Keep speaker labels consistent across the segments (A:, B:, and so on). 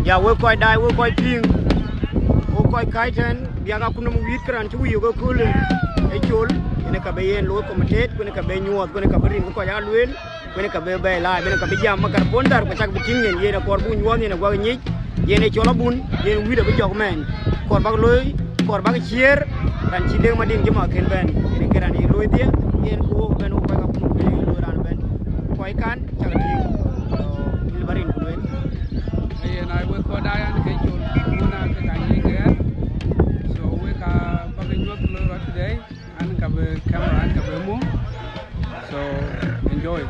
A: ya we koi dai we koi ping o koi kai ten ya ga kunum wit kran chu yu go kul e chul ne ka be yen lo komitet ko ne ka be nyuot ko ne ka brin ko ya luel ko ne ka be la be ne ka be jam makar bondar ko chak biting ne ye na kor bu nyuot ne gwa nyi ye ne chola bun ye wi de be jog men kor bag loy kor bag chier ran chi de ma din jima ken ben ne kran ni loy dia yen ko ben ko ka kunum be lo ran ben koi kan chak ti il barin ko ben
B: ye na we ko dai an ke chul muna ke ka ni ke so we ka bag nyuot lo rat today an ka be camera an ka be mo so enjoy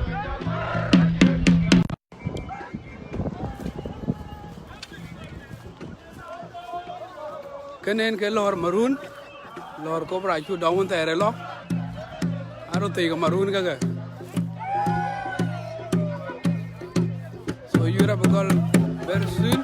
B: kenen ke lor Maruun lor Cobras chu dong un tere lo aro ti ka Maruun ka so Yuir bakal very soon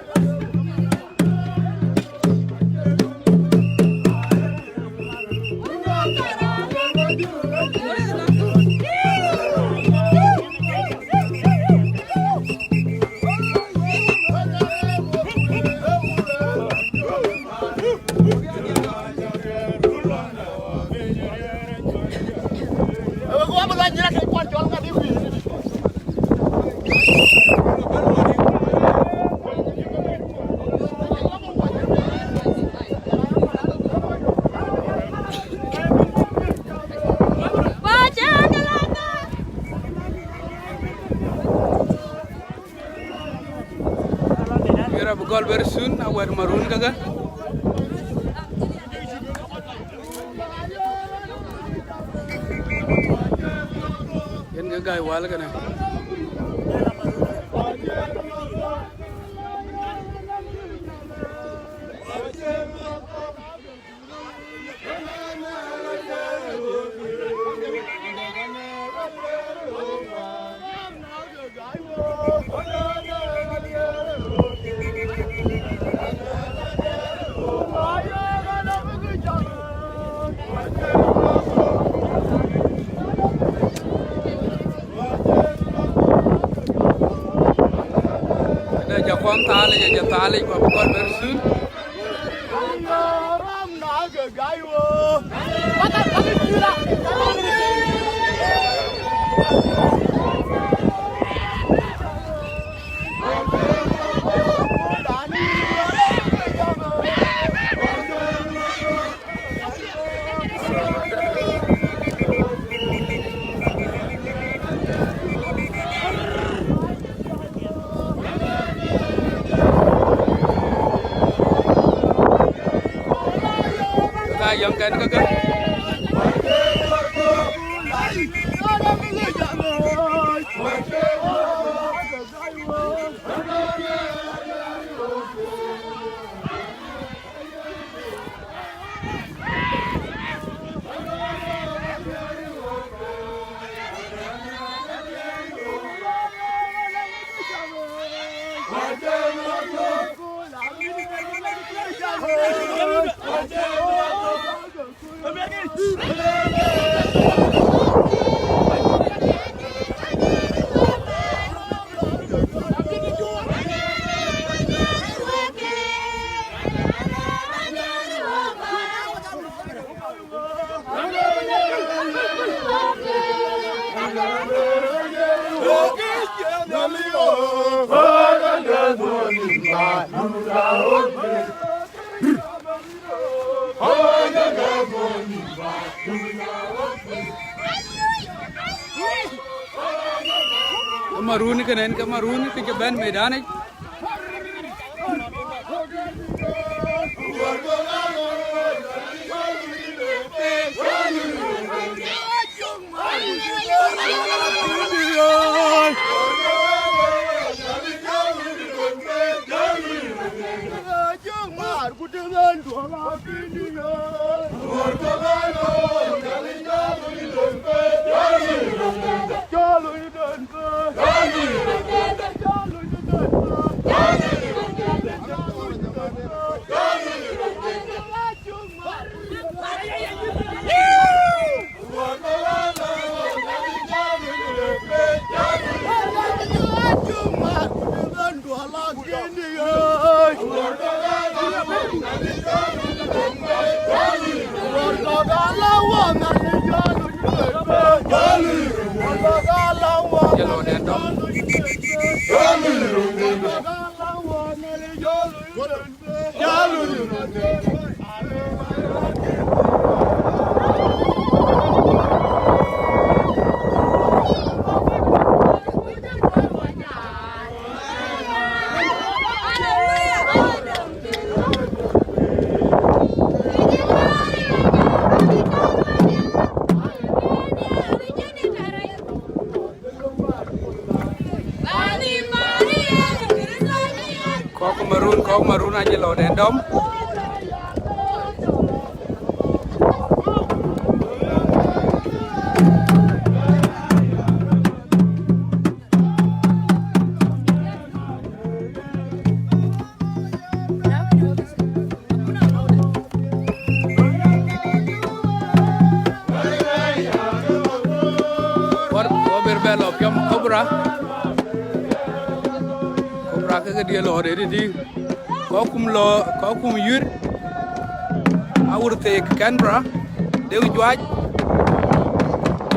B: bakal very soon awar Maruun kaga yen ga gai wal kana Jakwam tali ya tali kwa bakal very soon yang kan kaga Maruun kenen ke Maruun ke jaban medan hai yellow đèn đom. Có Maruun aja lo đèn đom. Berbelok yang Cobra ke dia lo để đi có kum Yuir awur te Canberra de juaj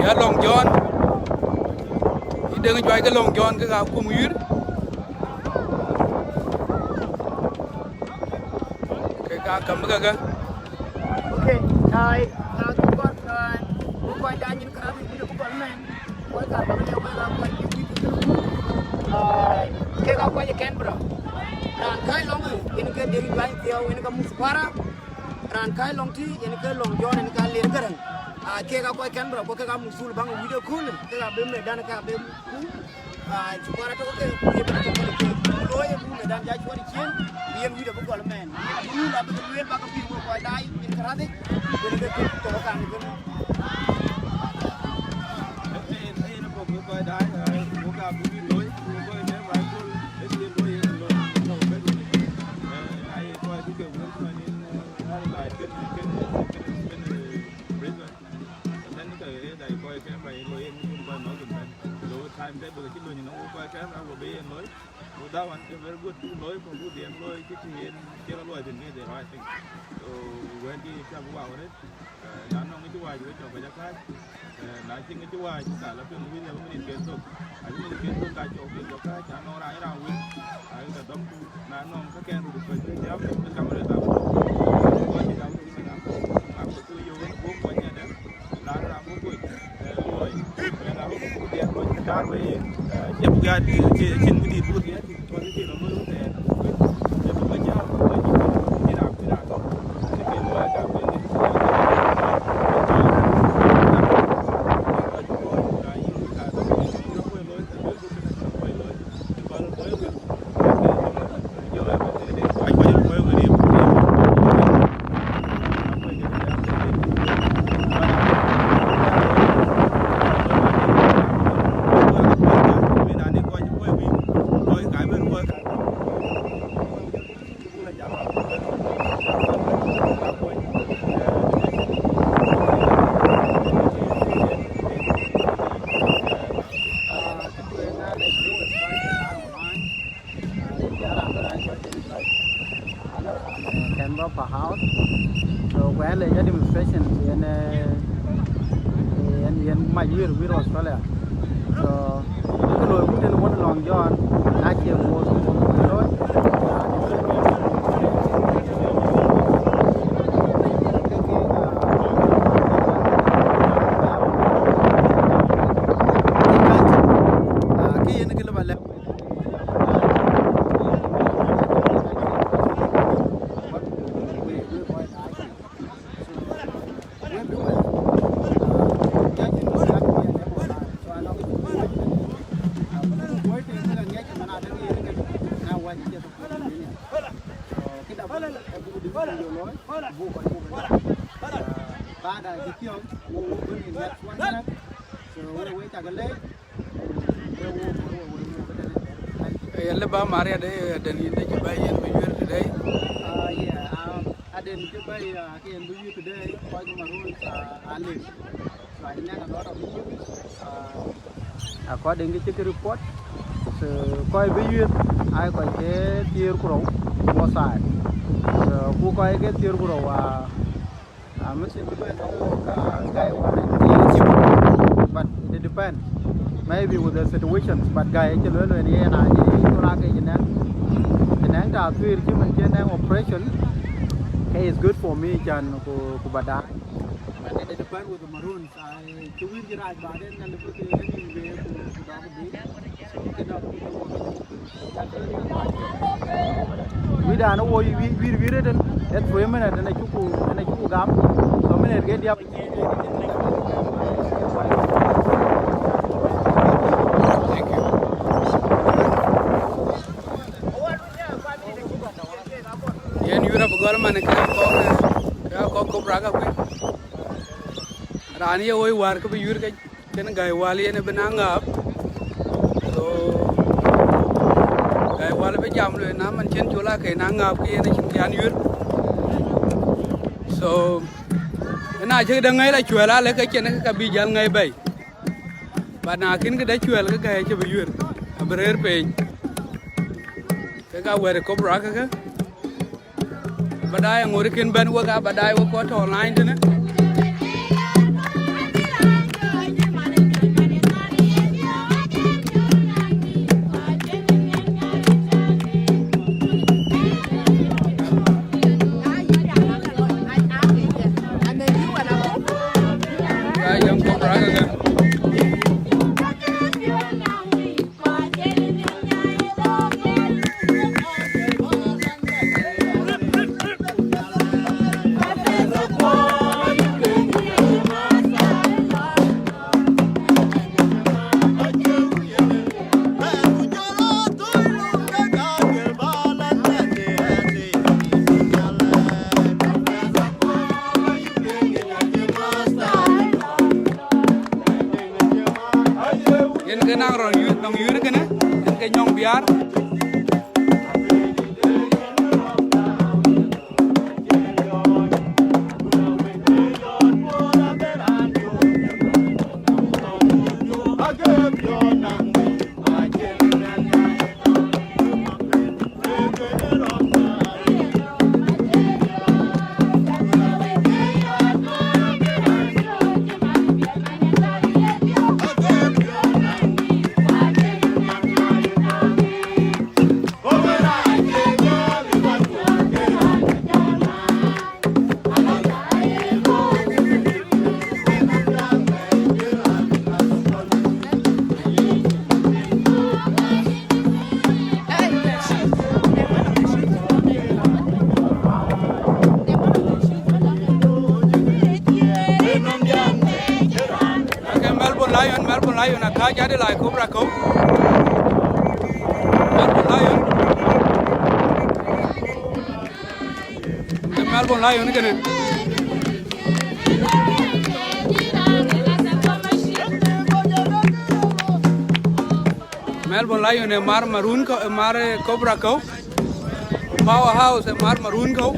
B: ya long John de juaj ke long John ke kum Yuir ke ka kam ga
A: okay ai buat dan những cái video của bạn mình với cả các video của bạn cái góc quay Canberra ran kai long ini ke demi bain tiao ini ke musfara ran kai long ti ini ke long John ini ke ler garan ke góc quay Canberra ko ke ga musul bang video cool ke ga be medan ka be musfara to ke loye bu medan ja chori chen bien video ko gol men ni la be luel ba ka pi ko dai ini karate ini ke to ka ni ke
C: That one is very good. Lối from good điểm lối cái chuyện kia là lối thì nghe để hỏi tình. When đi theo vụ bảo đấy, đàn ông cái chú hoài với chồng phải chắc khác. Nói chuyện cái chú hoài chúng ta là phim video mình đi kiến thức. Anh mình kiến thức cái chỗ kiến thức cái chán nó ra cái nào vậy. Anh ta đóng đàn ông các kẻ được phải chơi giáo mình cảm ơn tao. Qua thì tao cũng làm. Aku tu yêu với bố của nhà đấy. Đàn ra bố của lối. Là bố của dia lối đàn với nhập ra trên cái đi bút kia. Cái nó mới để để mà bây giờ đi làm cái cái loại cà phê này demonstration in my year with Australia. So cái lối cũng trên một lòng John đã chia một rồi. Ba Maria de Adelaide de Kuei and Yuir today. Adelaide de Kuei and Yuir today. For the Maruuns Adelaide. So I know a lot of news. According to the report, so Kuei Yuir, I got a tear grow both sides. So who get tear grow? I'm not saying guy one, but it depends.
D: maybe with the situations but guy ke lo ni na ni to la ke nang ta twir ki man ke nang operation hey is good for me chan ko bada but it depend with the Maruuns I to win the right ba den na le ko ni be ko da ko bi so ke da we da no wo we den et for minute na chuku gam so minute get up
B: Gol man ka ko Cobra ka ku rani oi war ka Yuir ka ken gai wali ne benanga so gai wali be jam le na man chen chola ke na ngap ke ne chin yan Yuir so na che da ngai la chuela le ka chen ka bi jal ngai bai ba na kin ka da chuel ka gai che Yuir abrer pe ka wer Cobra ka badai ngorikin ben waga badai wo ko to online tene Ayuen Ajak Adelaide Cobra ko Melbourne Lion kene Melbourne Lion mar Maruun ko mar Cobra ko powerhouse mar Maruun ko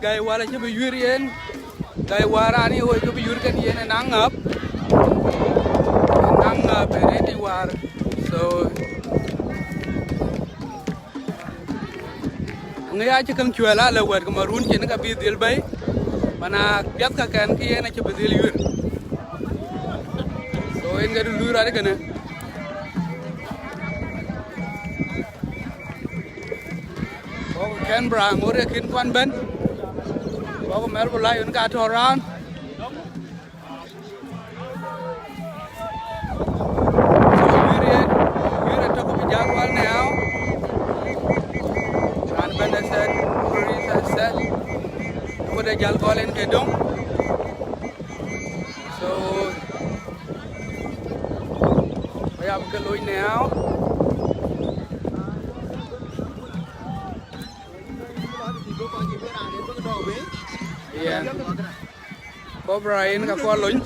B: gai wala che Yuir yen gai wara ni oi ke Yuir kan yen nangap ere di war so ngaya che kan chuela le wer ka Maruun chen ka bi dil bai mana pyat ka kan ki yen che bedil Yuir so en ga du lura de kana oh Canberra ngore kin kwan ben có Melbourne Lion cả thò ran Yuir to ko jaguar now ran benda set set ko de jal golen ke dong so bayam ke loy now yeah Cobra in ka ko loñ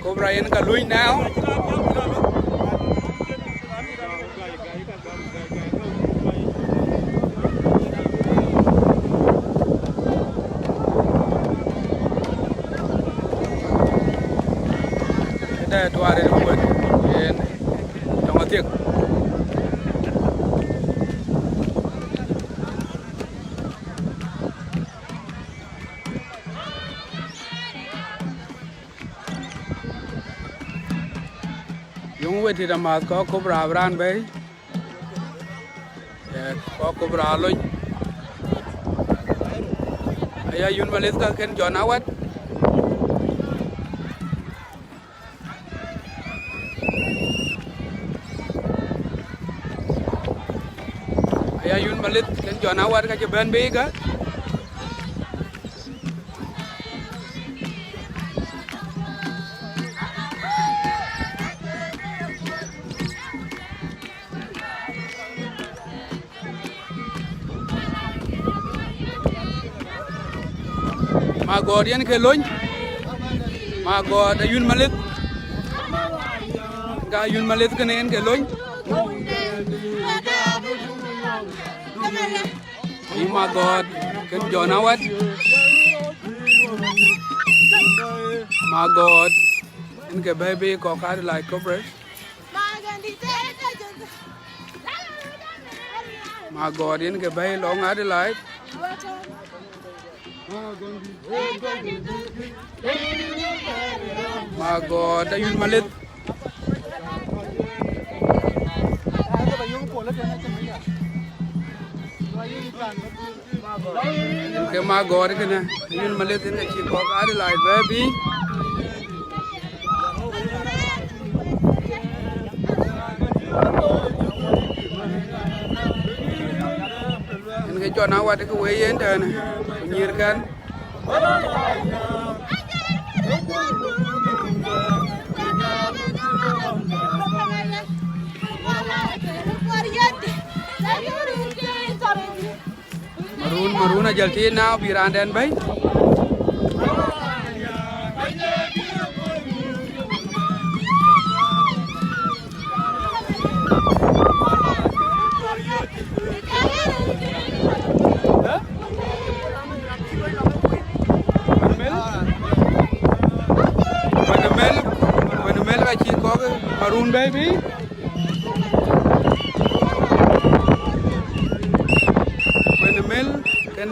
B: Cobra in ka loñ now ta tuare no ko en tong atiek yung weti da mat ko Cobra bran bay ko Cobra lo Ayuen Malith ka ken John awat Ayuen Malith ken John awat ka je ben be ka Magod yan ke loñ Magod Ayuen Malith ga Ayuen Malith ke nen ke loñ ni Magod ken John awat Magod en ke baby ko ka like Cobras Magod yan ke bay long Adelaide Magod Ayuen Malith ke Magod ke na Ayuen Malith ke chi ko Adelaide baby en ke John awat ke we yen ta na nyir kan Maruun jalti na birandan bay Maroon baby when the mill can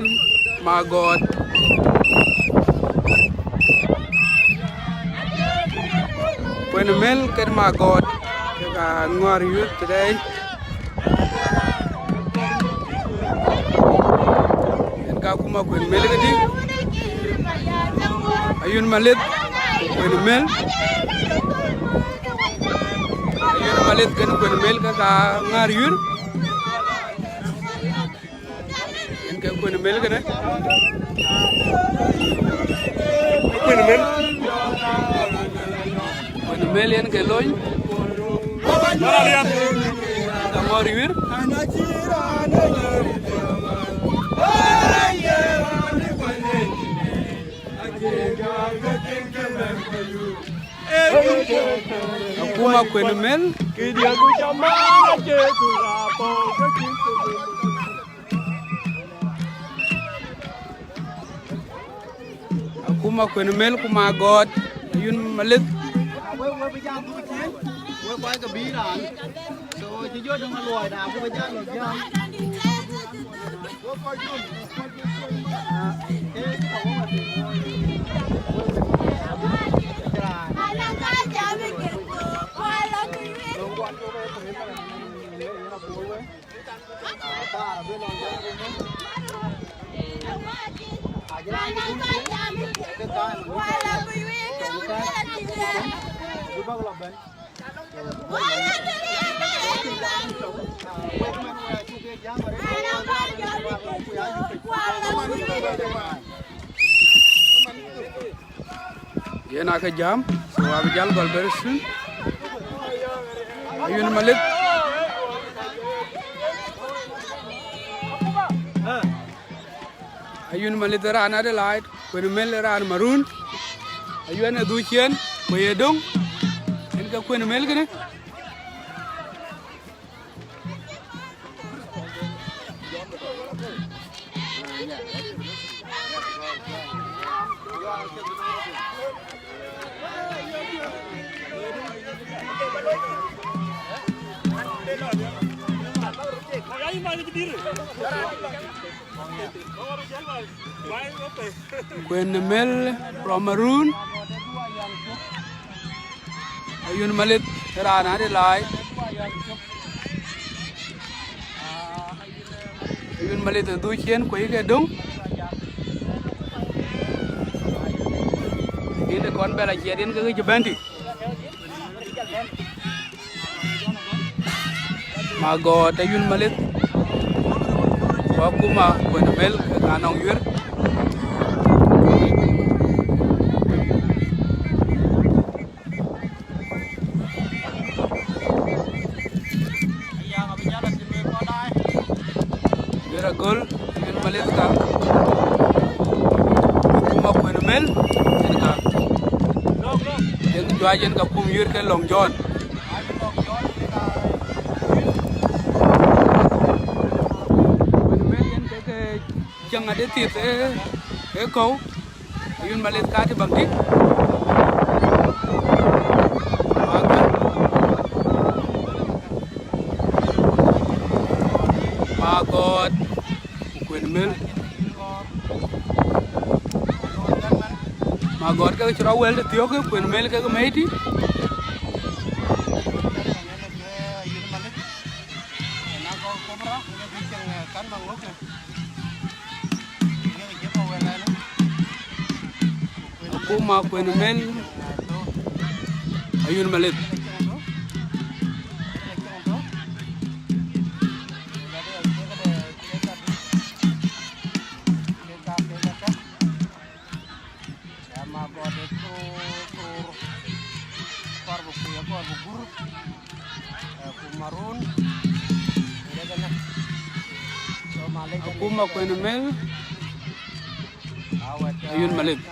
B: Magod when the mill can Magod ka ngor Yuir today en ka kuma when mill gadi Ayuen Malith when the mill Malith kan kun mel ka ngar Yuir en ka kun mel ka kun mel en ke loñ ngar Yuir Akuma kun mel Akuma kun mel ku Magod Ayuen Malith
D: we quay cái bí là so chỉ vô trong lùi nào cũng phải chơi được chứ
B: Yen aka jam so abi jal gol bersun Ayuen Malith Ayuen Malith ran Adelaide kun mel ran Maruun Ayuen adu chien ko yedong en ka kun mel gane Mel from Maruuns. Ayuen Malith ran Adelaide. Ayuen Malith đuôi chiến Kuei cái đúng. Ini kon bela jadi ke jebanti. Mago Ayuen Malith. Aku mah Kuei Mel ke kanong Yuir. Gol Ayuen Malith ka kuma Kuei Mel ka yang juajen ka kum Yuir ke Long John Kuei Mel yang ke jang ada tit kau Ayuen Malith ka di bangkit Magot Kuei Mel Magot ka chura wel tiyo ke Kuei Mel ka meiti aku ma Kuei Mel Ayuen Malith aku ma Kuei Mel Ayuen Malith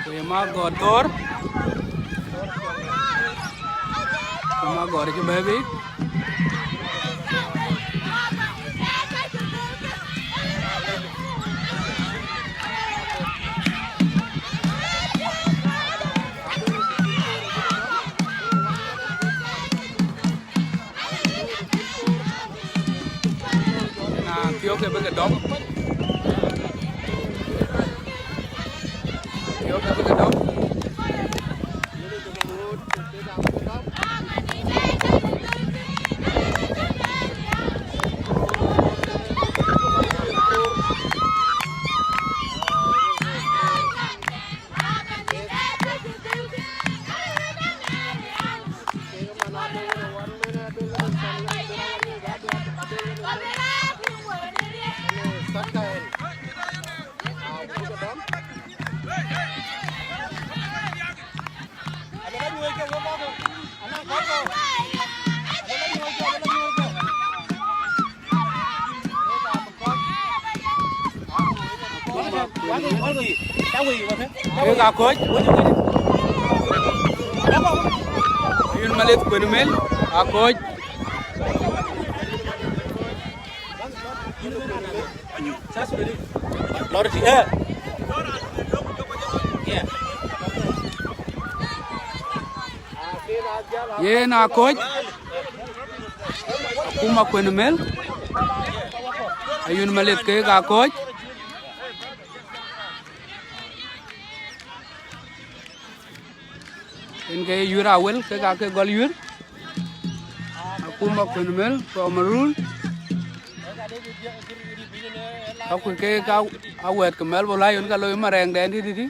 B: Kuei Magot Thor Kuei Magot ke baby nah tiyo ke bagai dom tiyo ke bagai dom Cái coach Ayuen Malith Kuei Mel coach ye na coach aku ma Kuei Mel Ayuen Malith ke coach cái Yuir awel cái gol Yuir aku ma Kuei Mel from Maruuns aku cái awet ke Mel bolai un kalau mareng den di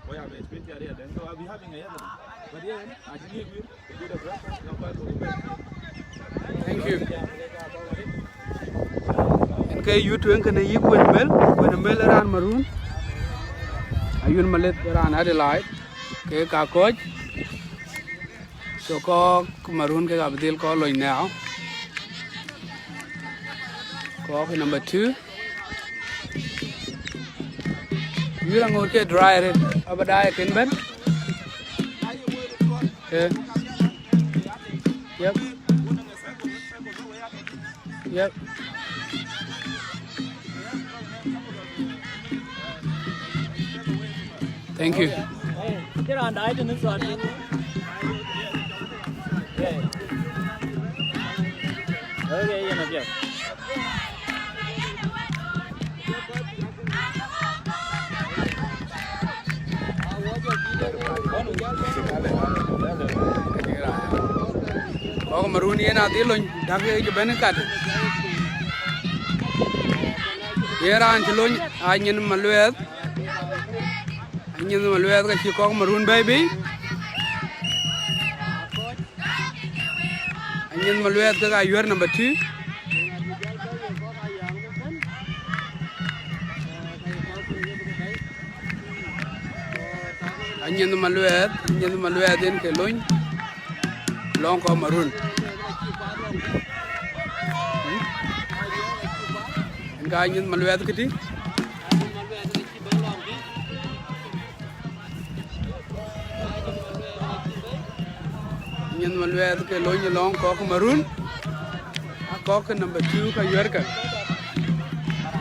C: we have experience there. Then so I'll be having a other. But yeah, I think you good as well.
B: Thank you. En kay YouTube kan yi Kuei mel ran Maruuns. Ayuen Malith ran Adelaide. Ke ka coach. So ko Maruuns ke abdil ko loy now. Ko number 2. Yuir ang ke dry red abadai ken ben. Yep. Yep. Thank you.
A: Cái là đáy cho nước sọt. Okay, you know,
B: Ko Maruuns ye na ti loñ dak je ben kat ye ran ci loñ a ñin ma Lueth ka ci ko Maruuns baby a ñin ma Lueth ka Yuir number 2 a ñin ma Lueth en ke loñ long ko Maruuns ga ñin ma Lueth kiti ñin ma Lueth ke loñ long ko Maruuns a ko number 2 ka Yuir ka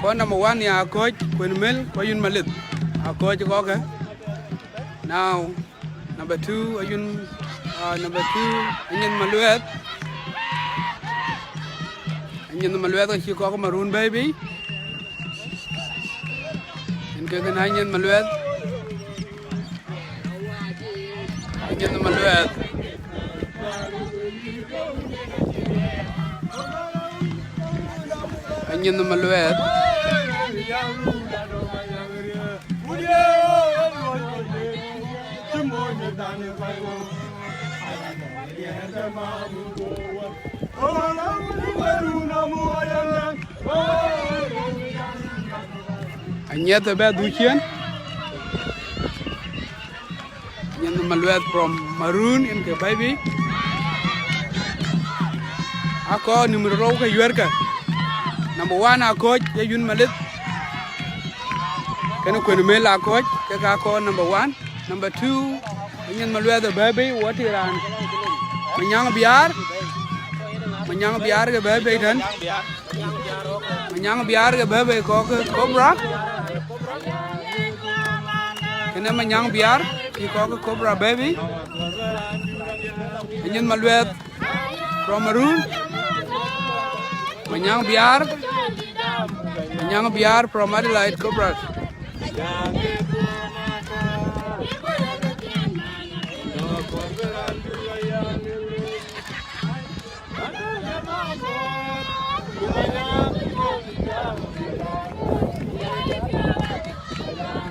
B: ko number 1 ya coach Kuei mel ko Ayuen Malith a coach ko ka now number 2 Ayuen number 2 Ayuen Malith ka ci ko Maruuns baby en ke kan Ayuen Malith Anyet be duchen Ayuen Malith from Maruuns in ke baby ako numero ka Yuir ka number 1 a coach Ayuen Malith kana Kuei mel a coach ke ka ko number 1 number 2 Ayuen Malith the baby what iran Mangar ke baby tan Mangar ke baby ko Cobras kana Mangar ki ko Cobras baby Ayuen Malith from Maruuns Mangar from Adelaide Cobras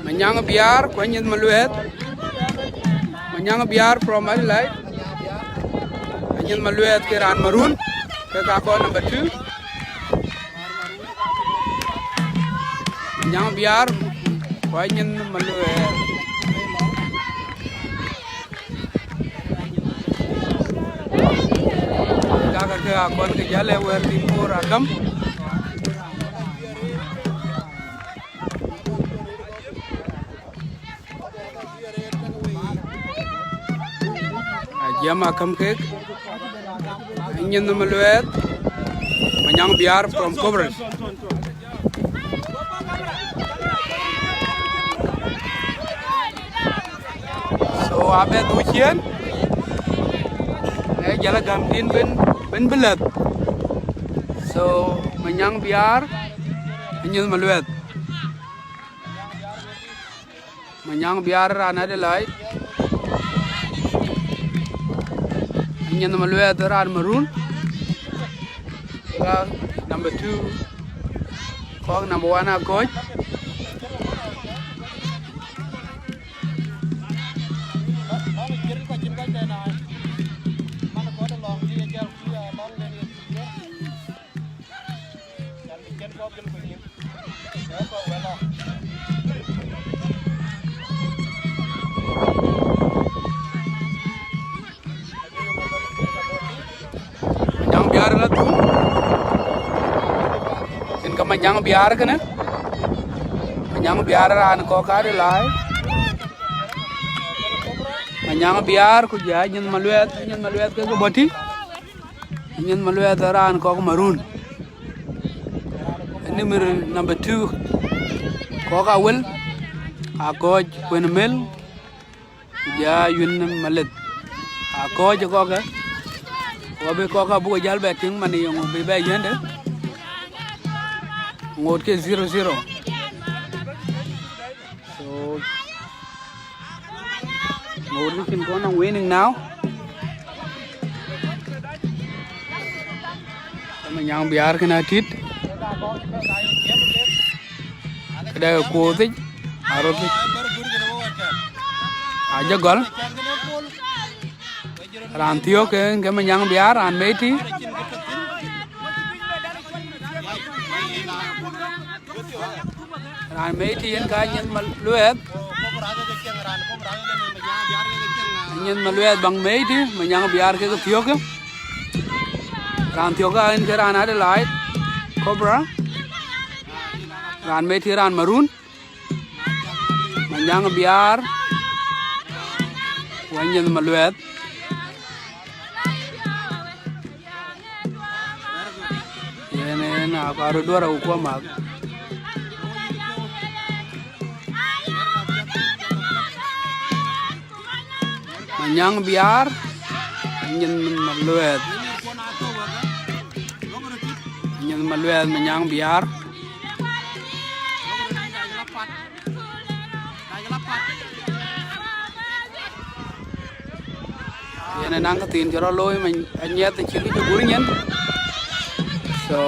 B: Mangar ko Ayuen Malith Mangar from Adelaide Ayuen Malith ke ran Maruuns ke ka ko number 2 Mangar ko Ayuen Malith ka ko ke jale wer di pur agam Jama kam kek Ayuen Malith Mangar from Cobras so abe duchen jala gam tin ben belat so Mangar Ayuen Malith Mangar ran Adelaide Ayuen Malith ran Maruuns number 2 ko number 1 a coach Yang biar lah tu. Inkam yang biar kan? Yang biar an kau kari lai. Yang biar ku jaya nyen Lueth ke boti. Nyen Lueth an kau Maruuns. Number 2 kau kawal. Aku Kuei mel. Ya Ayuen Malith. Aku je kau ke. Kau be kau ka buka jal betting mani yang be bayan deh. Ngot ke 0-0. So ngot ni kin kau nang winning now. Sama yang biar kena tit. Kedai kuotik, arotik. Ajak gol. Rantio ke yang biar an meti. An meti yang kajian Lueth. Nyen Lueth bang meti, yang biar ke tio ke. Rantio ka in ke ran Adelaide, Cobras. Ran meti ran Maruuns. Yang biar. Wanyen Lueth. Nah, baru 2 orang ukuran mak. Yang biar, nyen Lueth. Nyen Lueth yang biar. Ini nang ketin cara loy menyet cili jebur nyen. So,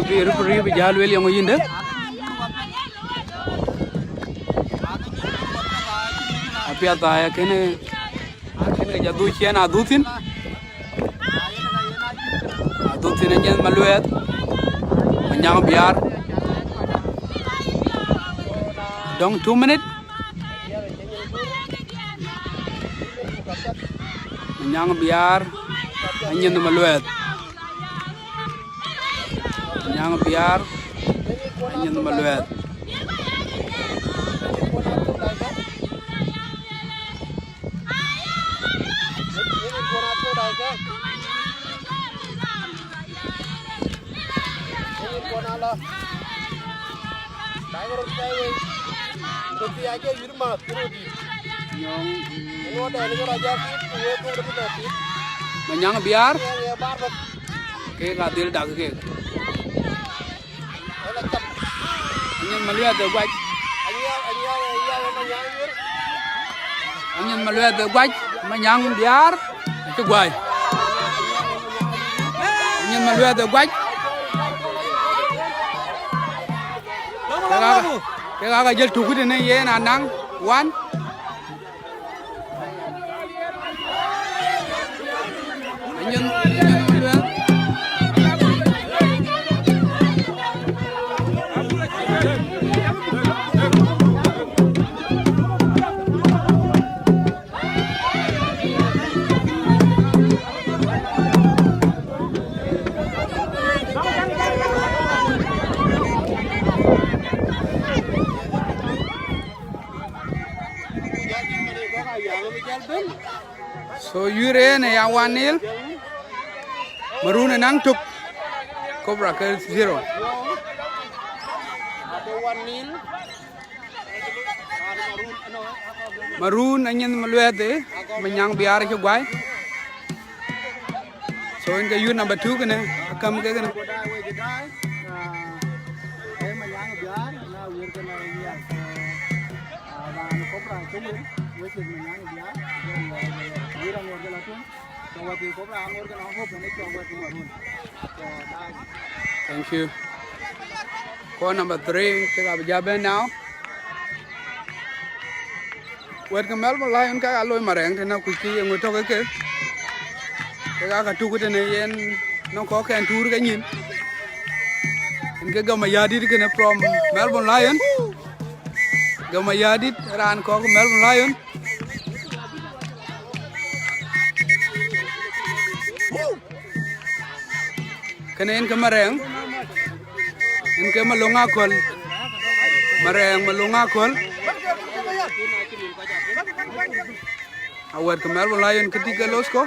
B: biar pergi berjalan yang ngujin deh. Tapi apa ya kene jatuh cian adutin aja Lueth, menyang biar. Dong 2 menit. Menyang biar. Hanya Lueth. Yang biar hanya Lueth. Menyang biar. Ke katil dak ke. Anyan Lueth guaj. Anyan Lueth guaj. Menyang biar. Itu guaj. Anyan Lueth guaj. Kaya jel tuku dene ye nanang wan. Anyan Lueth. So Yuir ne yang 1-0. Maruuns nang tuk. Cobras ke 0. Maruuns anyan Lueth menyang biar ke guai. So in ke Yuir number 2 kena akam ke kena. Thank you. Call number 3 kita berjalan now. Wet kemal Lion ka aloy mareng tena kuci yang utok ke. Kita ka tuku tena yen nó có cái tour cái nhìn cái gama yadit cái này from Melbourne Lion gama yadit ran có cái Melbourne Lion cái này cái mareng cái malunga kol mareng malunga kol awat ke Melbourne Lion ketika los ko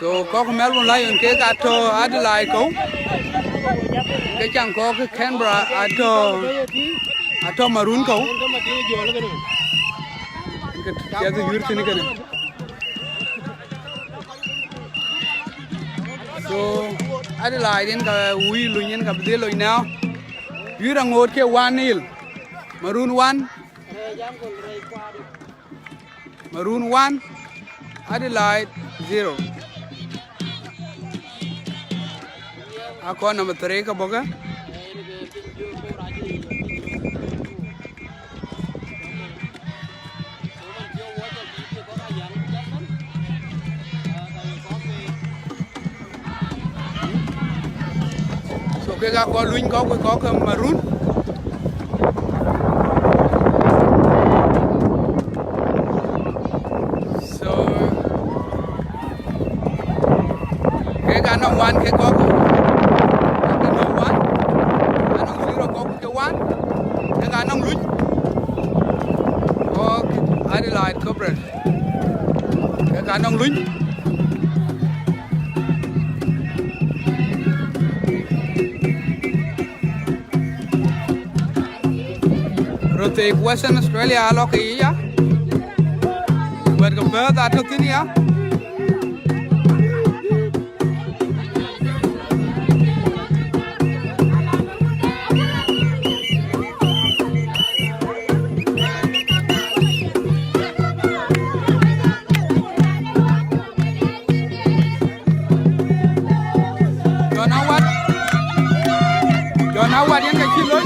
B: so có cái Melbourne Lion cái ato Adelaide ko cái chẳng có cái Canberra ato Maruuns ko cái Yuir sini kan so Adelaide in ka ui lunyen ka bde loy now Yuir ngot ke 1-0 Maroon 1 Maroon 1 Adelaide 0 ako number 3 ka boga so cái ga có luin có cái Maroon nong one ke ko ke no one anong zero ko ke one ke anong luch ko Adelaide Cobras ke anong luch rote Western Australia alo ke ya buat ke Perth atau sini ya awat yang kecil loh,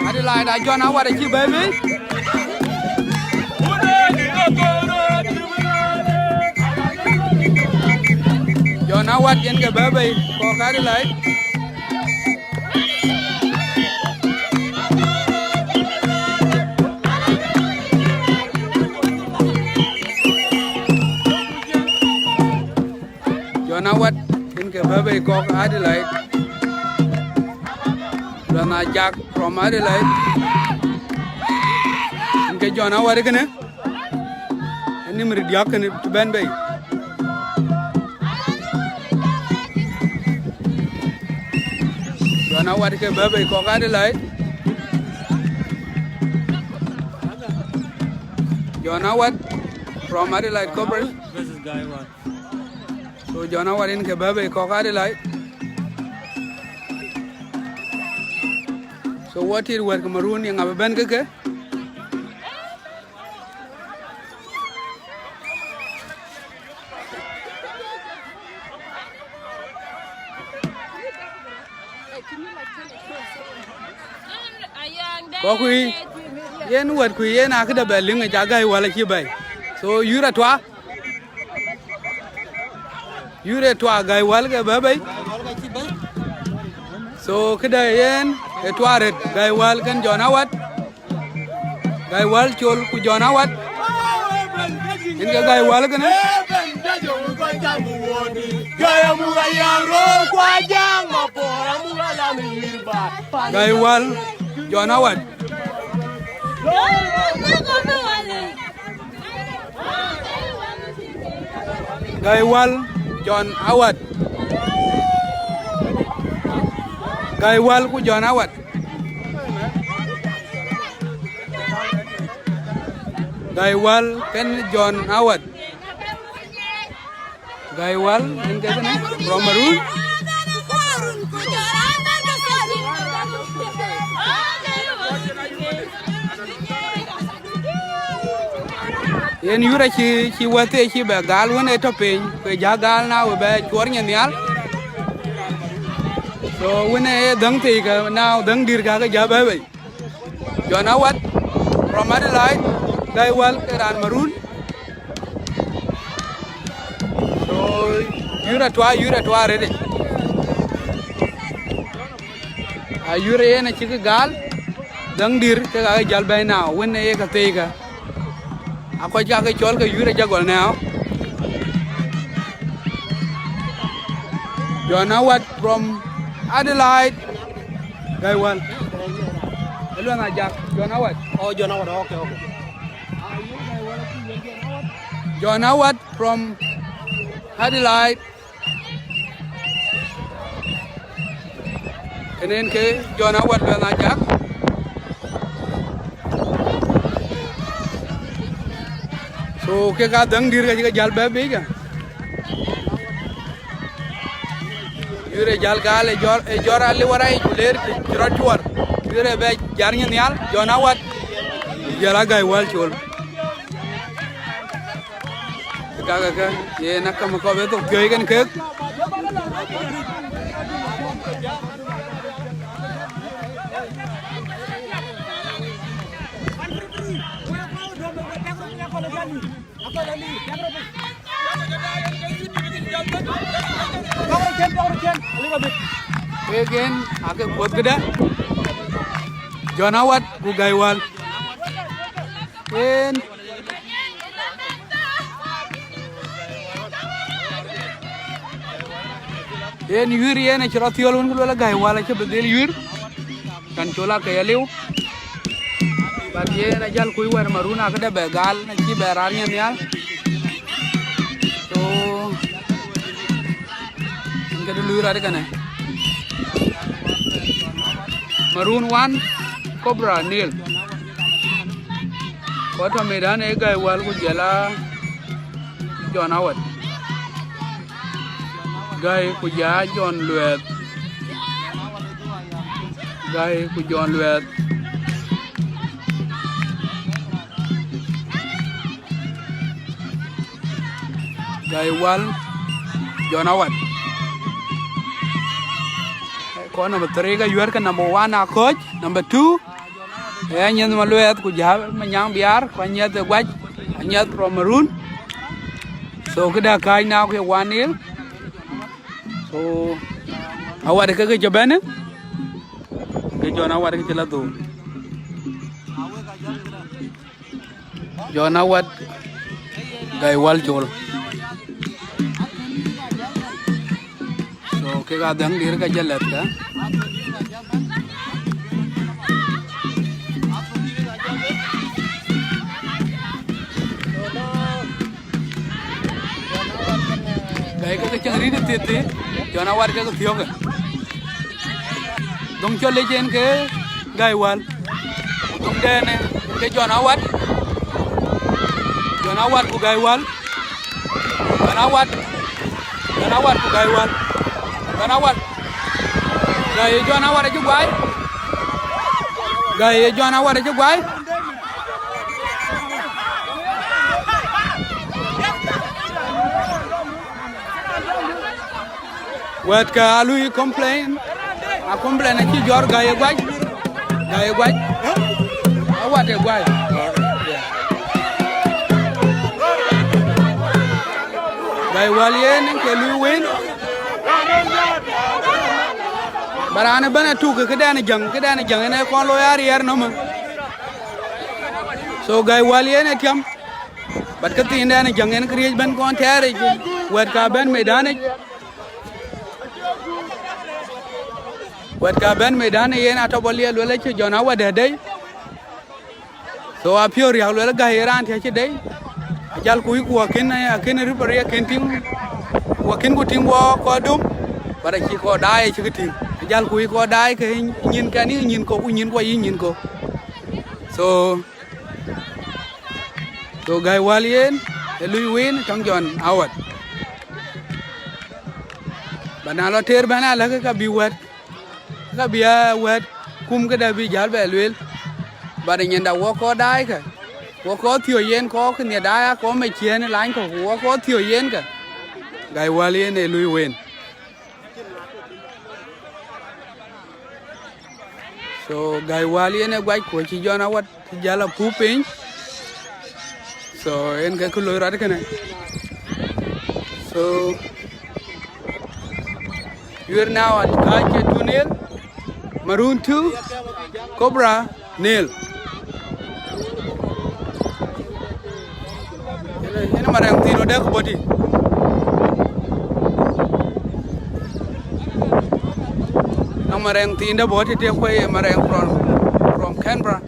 B: Adelaide John awat kecil baby. John awat yang ke baby, kok Adelaide. John awat yang ke baby, kok Adelaide. Dan Ajak from Adelaide. Ini John awat kan? Ini meridiak kan tu ben bay. John awat ke baby kok Adelaide. John awat from Adelaide Cobras.
E: This is guy one.
B: So John awat ini ke baby kok Adelaide. So what is work Maroon yang apa ben ke? Có Kuei, yên vật Kuei yên à cái đợt bể lưng người cha gầy qua là chi bể, so Yuir là toa, Yuir là toa gầy qua là cái bể bể, so cái đời yên cái toa rồi gầy qua là cái John awat, gầy qua chôn của John awat, yên cái gầy qua là cái này, gầy qua John awat. Gaiwal John awat. Gaiwal ku John awat. Gaiwal kan John awat. Gaiwal ini kan from Maruuns. Yen Yuir chi wate chi be gal won e topin ko ja gal na we be chor nya nyal so wone dang ti ka now dang dir ka ja be John awat from Adelaide gai wal ke ran Maruun so Yuir atwa ready Yuir ene chi gal dang dir ke ga jal bay now when e ka te ka ako ja ke chol ke Yuir jagol now you know what from Adelaide gai wal hello Ajak you know what
A: Oh, you know what? Okay.
B: you know what from Adelaide kenen ke you know what when Ajak so ke ka dang dir ka jal ba be ga Yuir jal gal e jor ali warai kuler jor tuar Yuir be jar nyal you know what jara gai wal chol ka ye nakam ko be to kyoy kan ke again ake pot geda jonawat ku gaywal en Yuir ene chira tiolun ku la gaywal ke bedel Yuir kan chola ke yalew bat ye na jal kuy war Maruun ake de begal na ci berar nyal so ngade Luir ade kana Maruun 1 Cobras 0 Kota medan e gaywal ku jala jonawat gai ku ja jon Lueth gai ku jon Lueth gai wal jonawat ko number 3 ga Yuir ka number 1 a coach number 2 e nyen ma Lueth ku ja manyang biar ko nyet gwaj nyet from Maruun so kada kai na ku 1-0 so awar ke jabane ke jona awar ke chela tu jona wat gai wal chol so ke ga dang dir ka jalat ka gai ka changri de te jona war ke thio ga dong chole jen ke gai wal dong de ne ke jona wat ku gai wal jona wat ku gai wal gai jona wat ju gwai gai jona wat ju gwai wet ka lui complain ci jor gaye gwaj awate gwaj gay walien ke lui win barane bana tuke ke dana jang ne kon lo yar yer no ma so gay walien etiam bat ka tin dana jang en kriej ban kon tere wet ka ben medane wet ka ben medan yen ato bolia lole che jona wade dai so a pior ya lole ga iran the che dai ajal kuy ku akin ripare akin tim wakin ku tim wo ko dum bara chi ko dai chi tim ajal kuy ko dai ke nyin ka ni nyin ko ku nyin ko yin nyin ko so gai walien lui win tong jon awat bana lo ter bana la ka bi wet ka bia wet kum ka da bi jal be lwel ba de nyenda wo ko dai ka wo ko thio yen ko ka ne dai ko me chien lain ko wo ko thio yen ka gai walien e lui wen so gai walien e gwai ko chi jona wat jala pu pin So en cái lối ra cái này. So Yuir now at Ajak 2-0. Maroon 2, Cobra 0. Ini mana yang tino dek body. Nang mana yang tino body dia Kuei mana yang from Canberra.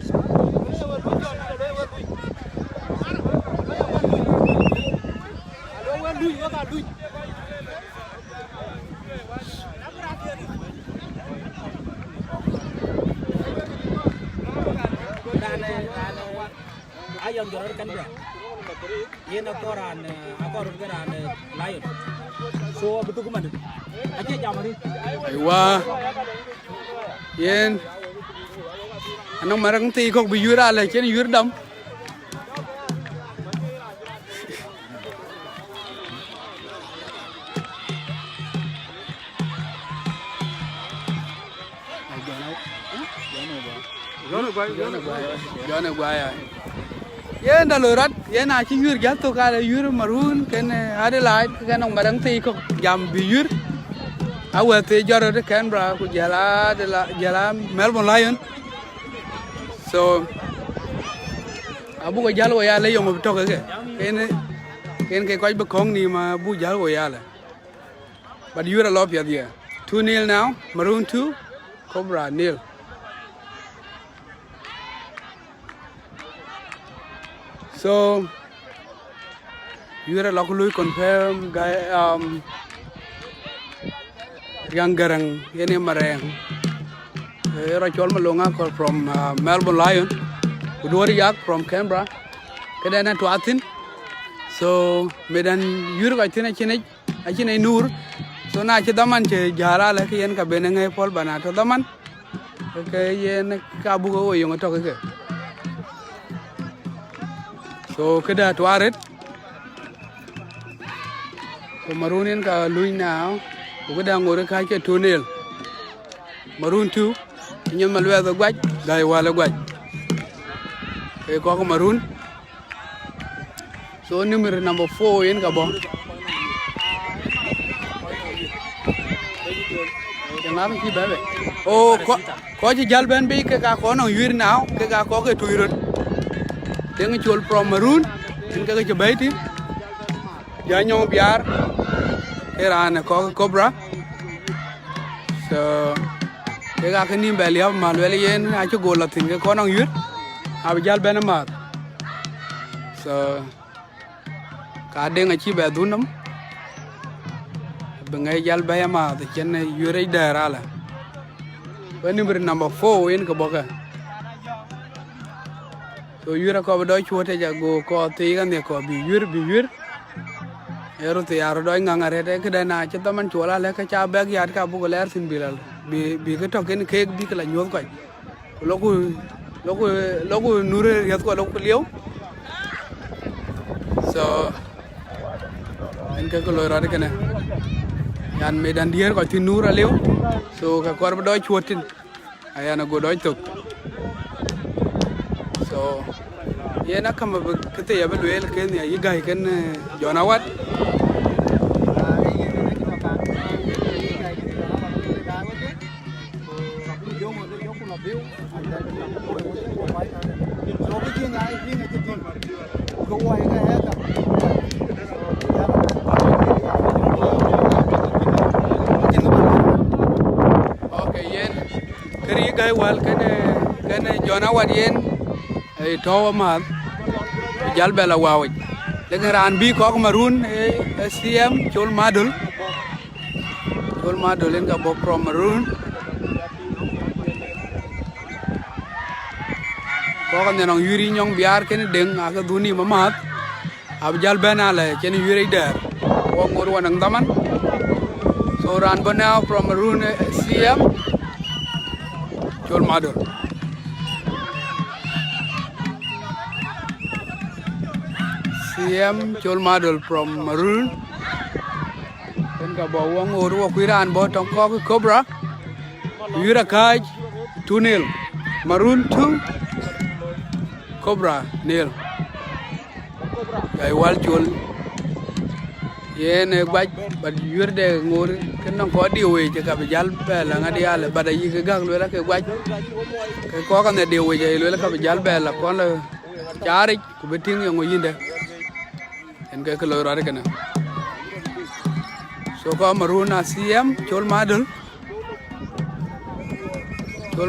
E: Ayun joror kan bro. Yen akoran Lion. So betul kuman. Aja jamari.
B: Aywa. Yen. Anong marang ti kok bi Yuir ala chen Yuir dam. Gana gua. Yen da lorat yen a chi Yuir gal to ka Yuir Maruuns ken Adelaide ken nong marang ti kok jam bi Yuir. Awe te jaro de Canberra ku jala Melbourne Lion. So abu ko jalo ya le yong to ke ken ke ko be kong ni ma bu jalo ya le. But Yuir a lot ya dia. 2-0 now. Maroon 2, Cobra 0. So Yuir a lot confirm guy yang garang ini marang. Era chol malonga from Melbourne Lion. Udwar yak from Canberra. Kedana to Atin. So medan Yuir ka chine nur. So na che daman che jara la ke yen ka benengai pol bana to daman. Ke yen ka bu ko yung to ke. So keda to aret. So Maroon ka lui now. Udah ngore ka ke 2-0. Maroon 2 nyam Lueth gwaj gai wala gwaj. E ko Maroon. So number 4 yen ka bo. Jangan ki babe. Oh ko ji jal ben bi ke ka ko no Yuir now ke ka ko ke tuirot. Deng chol from Maroon en ka ke baiti. Ja nyong biar Iran ko Cobra. So ke ga kini beli ab malwele yen a chu gola tin ke ko nang Yuir ab jal ben ma. So ka deng a chi be dunam bengai jal be ma de chen Yuir dara la. When number 4 in ka boka. So Yuir ko do chuote ja go ko ti kan ne ko bi Yuir Ero te yaro doi ngangare te keda na che taman chola le ka cha bag yat ka bu ko ler sin bilal bi ke to ken ke bi kala nyot ko loku nure yat ko loku liu. So en ke ko lora de kana yan medan dier ko tin nura liu. So ka kor doi chuotin ayana go doi tok. So ye na kam kete ya belwel ken ya yigai ken jonawat. Okay yen keri gai wal ken jonawat yen e to ma jal bela wawi legaran bi ko Maroon SCM chol Madol en ka bo from Maroon ko kan nong Yuir nyong biar ken deng aga duni mamat ab jal bena le ken Yuir der ko ngor wanang taman. So ran now from Maroon SCM chol Madol. CM chol Madol from Maroon. Then ka bo wang oru kwiran bo tong ko Cobra. Yuir kaj 2-0. Maroon 2 Cobra 0. Gai wal chul yen gbaj bad yurde ngur ken non ko diwe je ka bijal bela ngadi ala bada yi ga glu la ke gbaj ke ko ka ne diwe je lu la ka bijal bela kon la chari ku beting yo yinde en ke lo ra kana so ko Maruuns asiem chul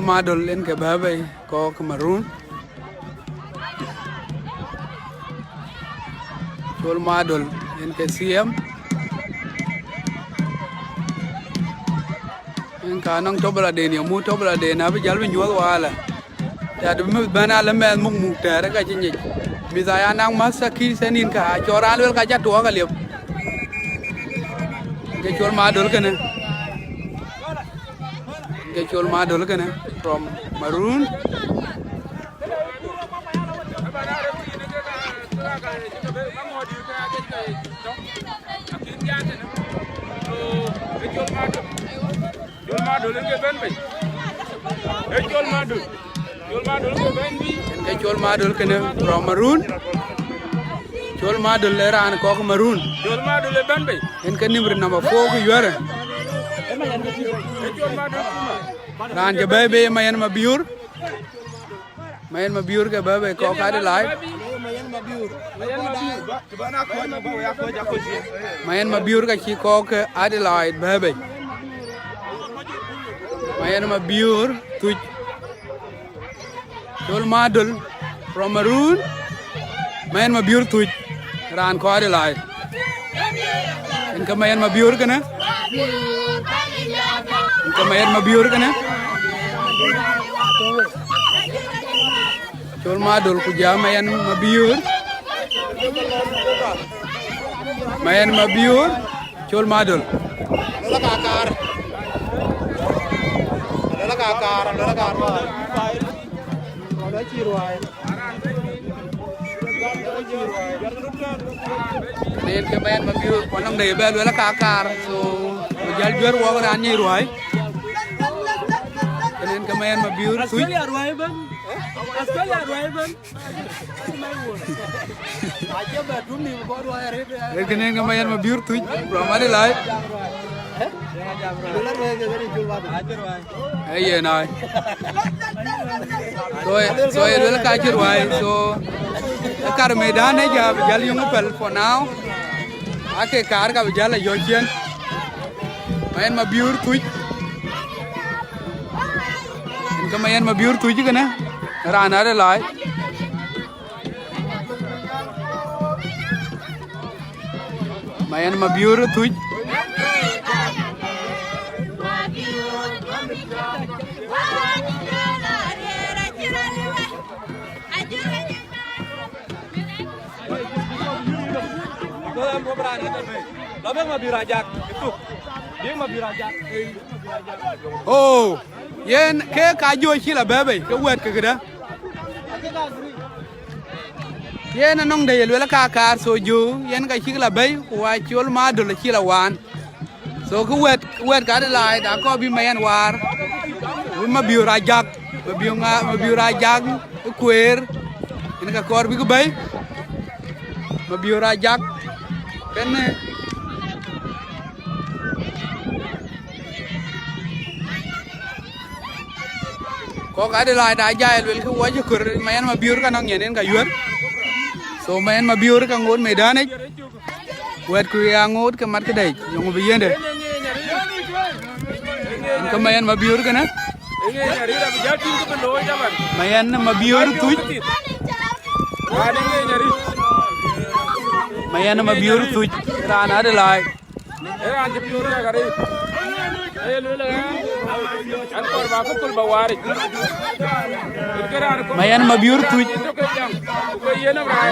B: madol len ke babe ko Maruuns chul madol en ke siem en ka nang tobla de ni mu tobla de na bi jal bi nyuwa wala ya de mi bana la mel muk muk tere ka ci ñi mi za ya nang masaki senin ka choral wel ka ja to ka lep ke chul madol kene from Maruuns Chol madol kene from Maruuns chol madol le ran ko Maruuns chol madol le ben be en ke nimbre number 4 ko yore ran je bebe mayen ma biur ke bebe ko ka de lai mayen ma biur ka chi ko ke Adelaide bebe mayen ma biur tu chol madol from Maruuns mayen ma biur tu ran ko Adelaide en ka mayen ma biur kana en ka mayen ma biur kana chol madol ku ja mayen ma biur chol madol la kakar nên cái bên mà biu còn đang đầy bên là cá so giờ giờ qua cái anh như rồi nên cái bên mà biu suy nên cái bên mà biu suy rồi mà đi lại ấy vậy này rồi là cá chữ rồi so car medan है जब जल यूँ पर for now आके car का जल योजन main ma biur tuj इनका main ma biur tuj का ना राना रे लाए main ma biur tuj Oh, yen ke kajo chila bebe ke wet ke gada. Yen anong de yelwela ka kar so ju yen ka chila bay wa chol madol chila wan. So ke wet ka de lai da ko bi mayan war. Wi ma biu Ajak, ma biu Ajak Kuei. Yen ka kor bi ke bay. Ma biu Ajak kene có cái đi lại đại dài luôn cái quay cho cửa mấy anh mà biur cái năng nhện nên cả Yuir số mấy anh mà biur cái ngôn mày đá này quét cái ngôn cái mắt cái đấy dùng một viên đấy cái mấy anh mà biur cái nè mấy anh mà biur túi mấy anh mà biur túi ra nó đi lại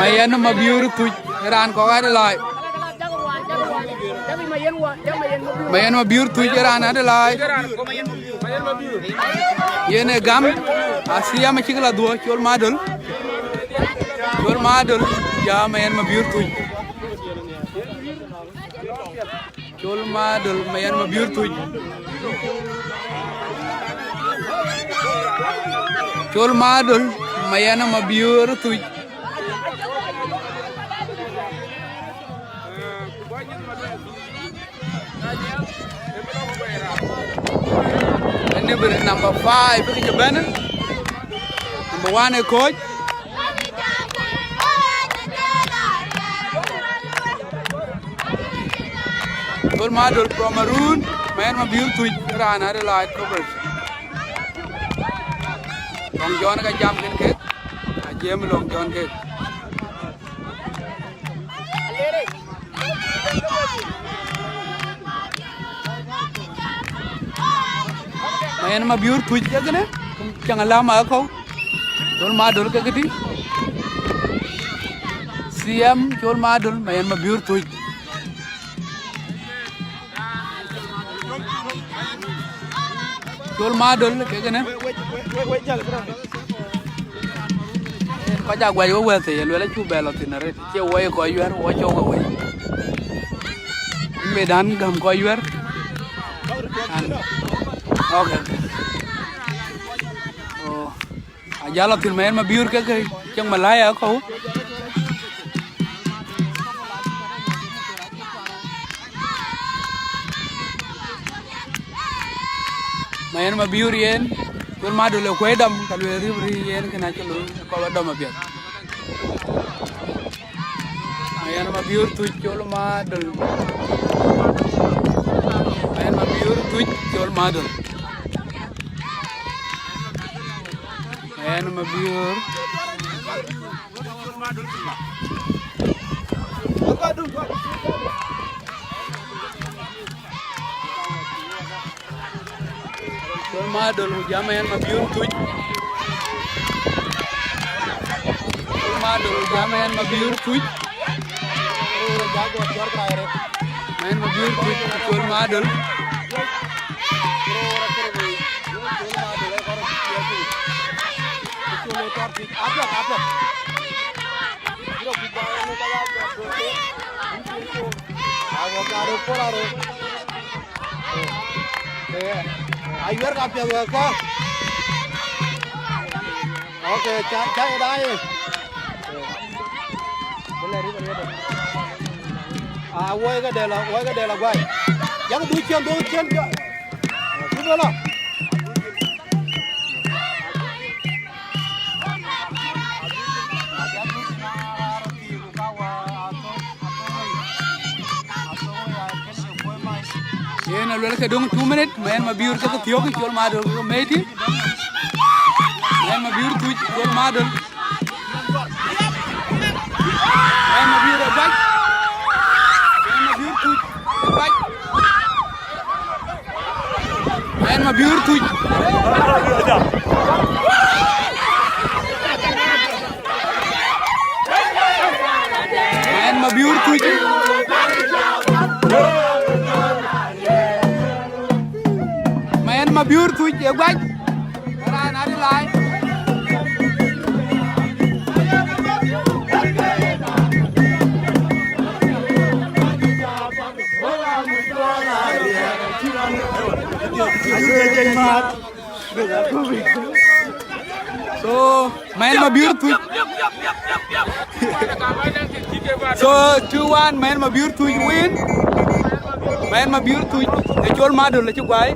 B: mayan ma biur tuj ran ko ga de lai mayan ma biur tuj ran ade lai yene gam asia ma chigla duo chol madol ja mayan ma biur tuj chol madol mayan ma biur tuj chol madol mayana ma biur tuj Number 5 cái chụp bên number 1 này coach Good Madol from Maruuns man mà build tweet ra Adelaide Cobras Long John cái jump lên kết James Long John kết Main mà build tweet cái này chẳng làm mà không Good Madol cái gì CM Good Madol main mà build tweet Good Madol cái này có cha quay có quay thì lấy chú bè là thì nó đấy chơi quay coi Yuir quay cho cái quay mấy đàn cầm coi Yuir okay Ajak là thì mấy mà build cái trong mà lái ở không Main mà build yên Good Madol là quay đâm kalau ribu yên cái này cho luôn kalau đâm mà biết Main mà build tweet Good Madol Main mà build tweet Good Madol Main mà build Good Madol hujam main mà build tweet Good Madol hujam main mà build tweet main mà build tweet Good Madol
D: Ayuen kapya ka. Okay, cai dai. Boleh ri boleh. Woi cái đề là quay. Yang đuôi chân kìa. Đúng rồi nào.
B: Ye na luel ke dong 2 minutes main ma biur ke tiyo ke Good Madol ko meiti main ma biur tu Good Madol main ma biur back main ma biur tu back main ma biur tu main ma biur tu mà build tweet vậy quay ra nó đi lại so man mà build tweet so 2-1 man mà build tweet win man mà build tweet để Good Madol là chúc quái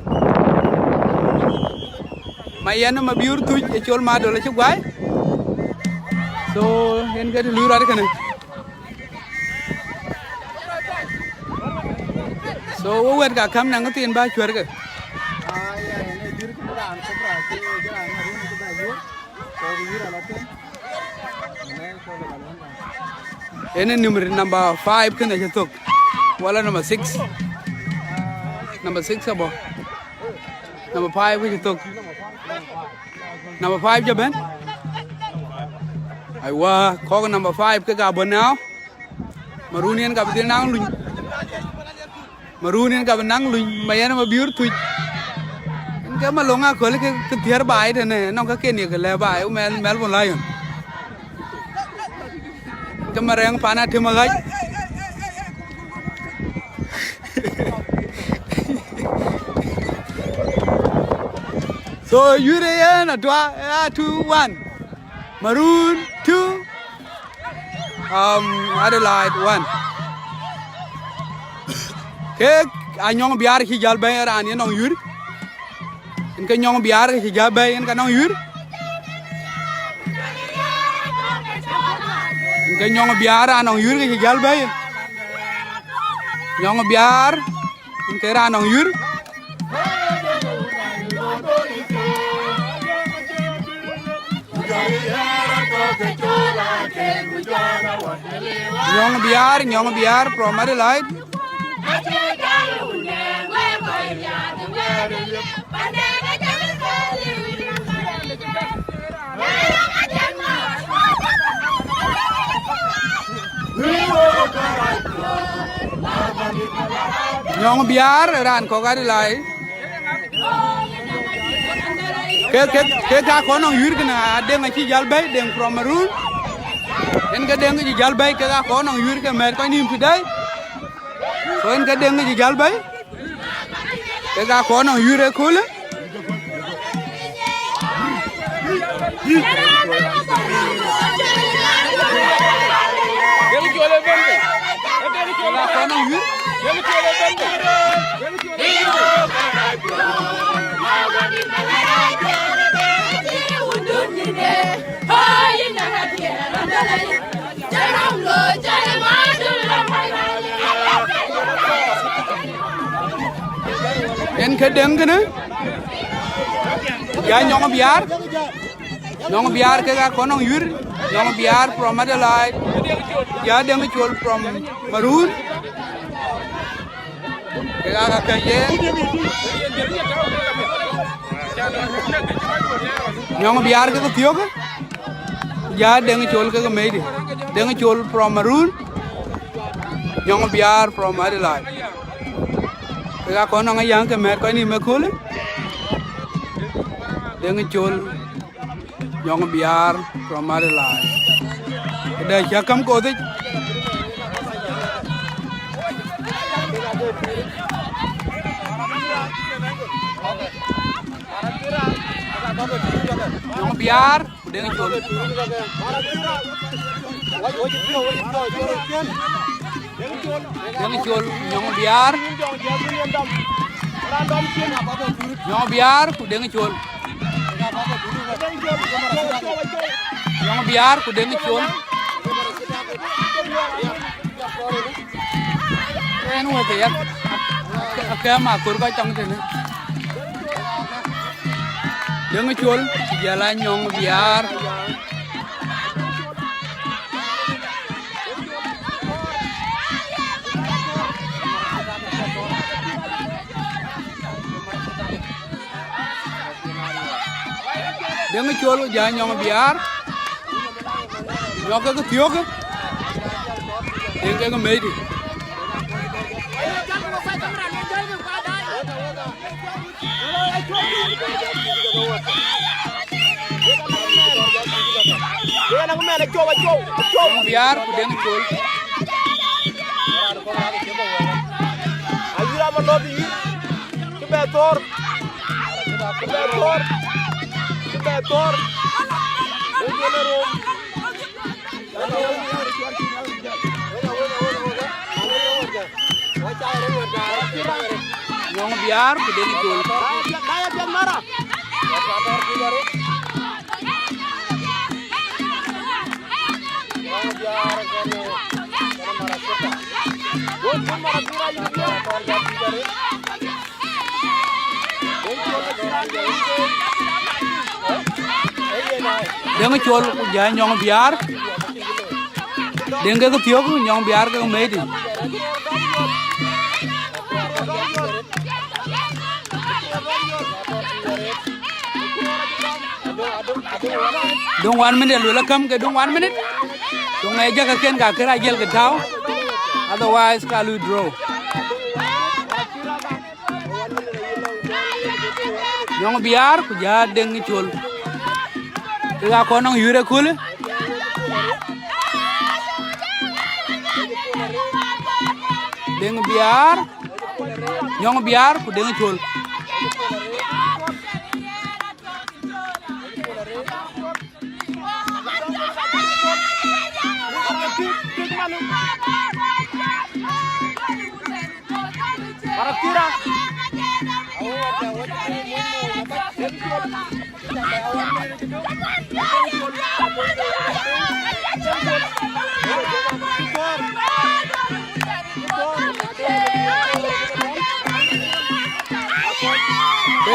B: Mayan mà build tweet Good Madol là chúc quái so hen cái lưu ra đấy cái này so quên cả khám năng có tiền ba chuột kìa ini number 5 kena jatuh wala number 6 apa number 5 ke jatuh number 5 je ben aiwa ko number 5 ke ga benau Maruuns ka betin nang luñ Maruuns ka benang luñ mayan ma biur tuj cái mà longa ko le ke tiar bai de ne nong ka ken ye ke le bai mel bon lion Kemarang panah di magai. So Yuir na 2-1. Maruuns 2. Adelaide 1 ke anyong biar ki jal bay ran yen nong Yuir en ke nyong biar ki jal bay en ka nong Yuir en ke nyong biar anong Yuir ki jal bay nyong biar en ke ran nong Yuir nyong biar from Adelaide nyong biar ran ko Adelaide ke ka ko nong Yuir kana de nga ci jal bay dem from Maruuns en ga de nga ci jal bay ke ka ko nong Yuir ke mer ko nim fi day so en ga de nga ci jal bay ke ka ko nong Yuir e kule gel jole bende ko nong Yuir gel jole bende en ke deng kana ya nyong biar ke ga konong Yuir nyong biar from Adelaide ya deng chul from Maruuns ke ga ka ye nyong biar ke tiyo ke ya deng chul ke meidi deng chul from Maruuns nyong biar from Adelaide ke ga konong yang ke mer ko ni me khole deng chul nyong biar from Adelaide de cha kam ko de nyong biar deng chul nyong biar ku deng chul nyong biar ku deng chul en wo te yak ka ma kur ka chong te ne deng chul jala nyong biar deng chul ja nyong biar nyong ka tiyo ke deng ka meidi biar ku deng chul
A: Ayura manobi ke betor
B: nyong biar ku deng chul
A: daya biar marah
B: deng chul ja nyong biar deng ka tiyo ku nyong biar ka meidi Don't 1 minute, we'll come. Don't 1 minute. Don't Ajak again. Kakera gel ke tau. Otherwise, kalu draw. Nyong biar kuja deng ni chul. Kita konong Yuir kule. Deng biar. Nyong biar ku deng chul.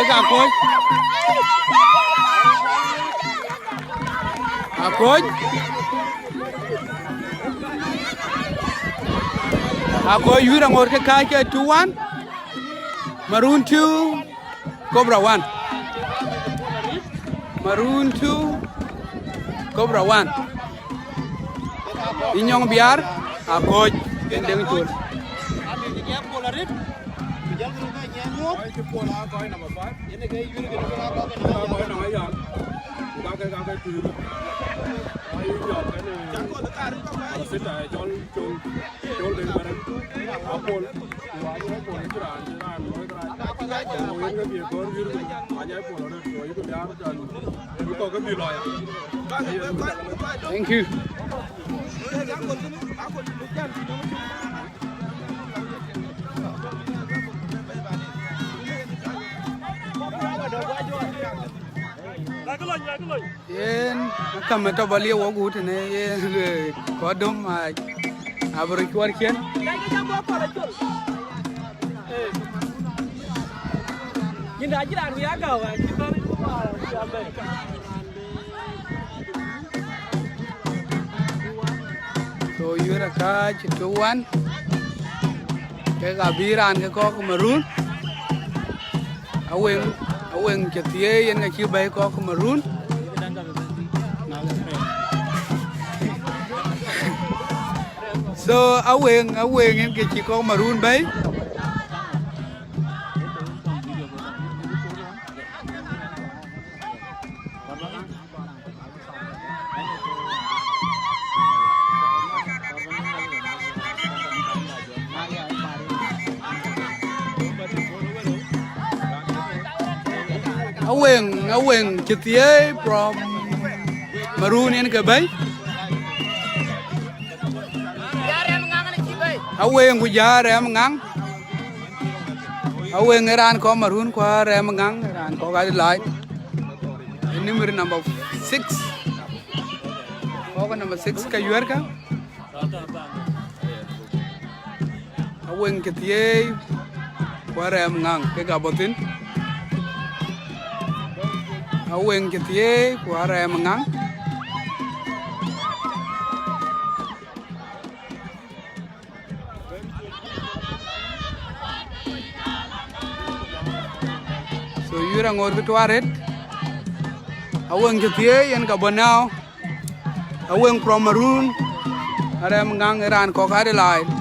B: ga coach. Coach. Coach, you are going to catch 2-1. Maroon 2, Cobra 1. Maroon 2, Cobra 1. Inyong biar, Coach, gendeng itu. Thank you. Yen kam to bali wo gut ne ye ko dum abri kwar ken
E: nhìn đã chỉ là người ăn cầu à
B: so Yuir ka 2-1 ke gabiran ke ko Maroon Ayuen ketie yen ga chi bay ko Maroon so Ayuen yen ke chi ko Maroon bay Ayuen ketie from Maroon yen ke bay Ayuen gujar ngang Ayuen ran ko Maroon ko ngang ran ko Adelaide number number 6 ko number 6 ka Yuir ka Ayuen ketie ko ngang ke gabotin Ayuen ketie ko ngang so Yuir ngor ke tuaret Ayuen ketie yen ka bonao Ayuen from Maroon ngang ran ko Adelaide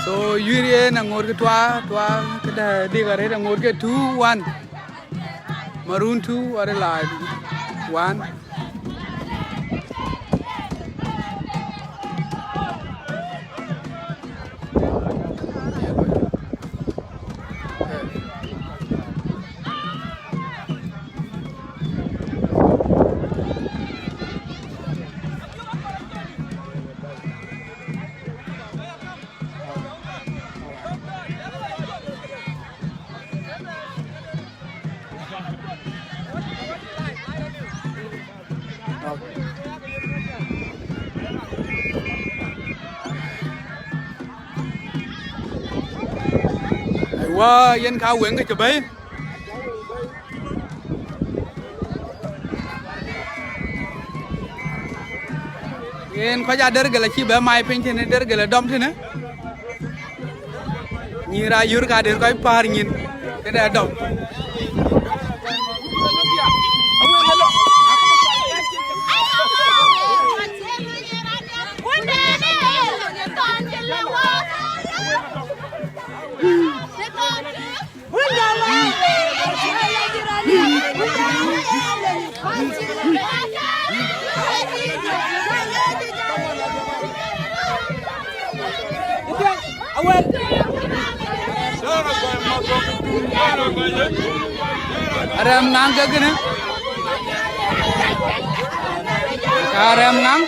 B: so Yuir ngor ke tua ke da di gare ngor ke 2-1 Maroon 2 Adelaide 1 Wah, yen ka Ayuen ke bay yen ko ja der gala ci ba may pinche ne der gala dom tine ni ra Yuir ka der koy par ñin ke da dom Ada mengang ke gini? Ada mengang?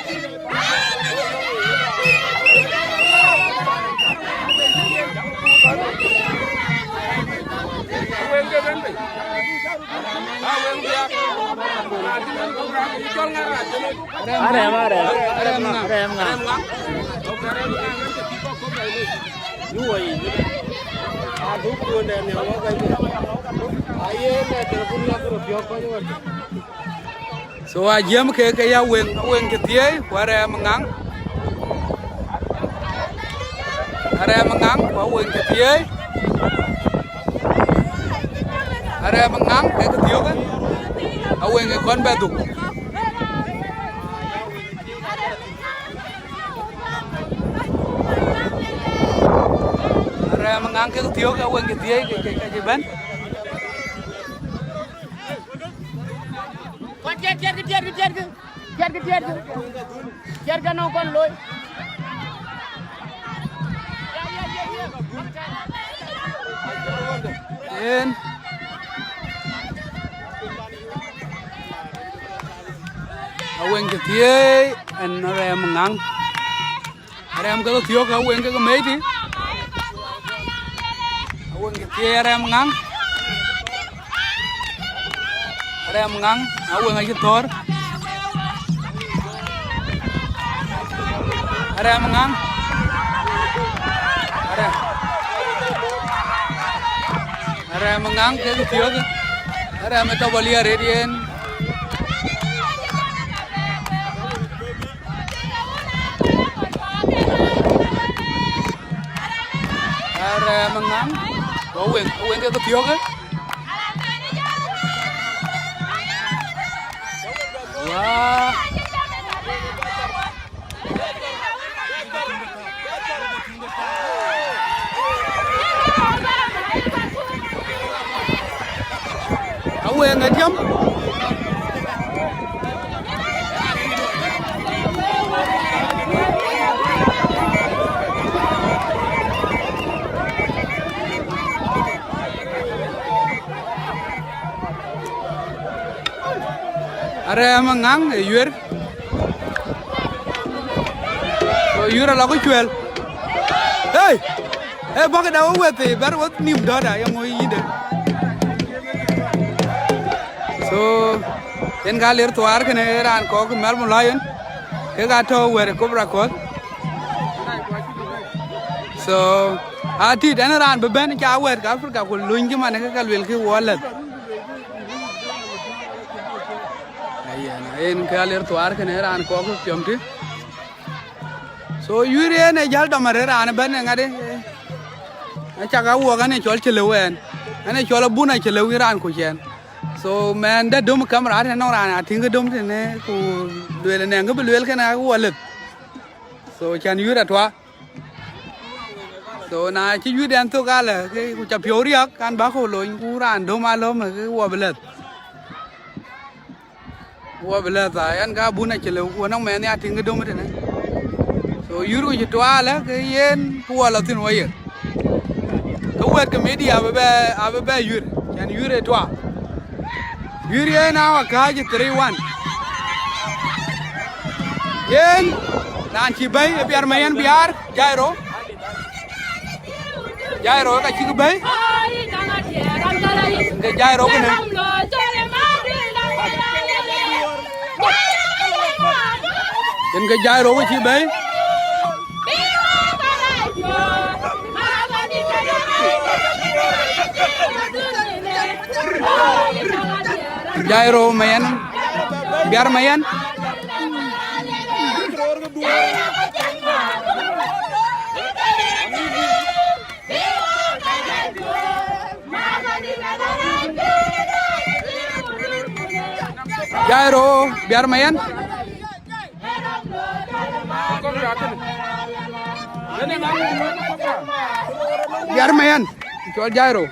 B: Ada mengang.
A: Yuir. Adu pun dan yang awak itu. Ayuen telepon aku rupiah kau ni.
B: So ajam ke Ayuen ke tiai wara mengang. Area mengang Ayuen ke tiai. Area mengang ke tiok kan. Ayuen ke kon baduk. Area mengang ke tiok Ayuen ke tiai ke jeban.
A: Jar kan orang loy.
B: En. Ayuen ke tiai an area mengang. Area ke tiok Ayuen ke mei ti. Ayuen ke tiai area mengang. Area mengang Ayuen ke Thor. Area mengang. Area mengang ke tiok. Area metabolia radian. Area mengang. Ayuen ke tiok. Wah. Ayuen ngajam. Area mengang Yuir. So Yuir lagu jual. Hey, bagai dah awet baru awet nim dah yang mau ini. So en galir tuar ke neran kok mal mulayan. Ke gato were Cobras kok. So ati dan ran beben ke awet ka Afrika ko lungi mana ke kalwel ke wallet. En galir tuar ke neran kok piamti. So Yuir ne jal damare ran ben ngade. Acha wo kan chol chelewen. Ane chol buna chelewiran ko chen. So man da dum kamera ne no ran ating dum ne ku duel ne ngbe duel kana wallet. So chan Yuir atwa. So na chi Yuir dan to gala ke ku cha pioriak kan ba ko loin ku ran dum alom ke wallet. Wallet an ga buna chelew ku no man ya ating dum ne. So Yuir ko chitwa la ke yen ku wallet tin wayer. Kuat ke media abe Yuir kan Yuir etwa Yuir na wakaje 3-1 yen nanti bay biar mayan biar Jairo ka cik bay ke Jairo kene yen ke Jairo ko cik bay Jairo mayan biar mayan Jairo biar mayan biar mayan jual Jairo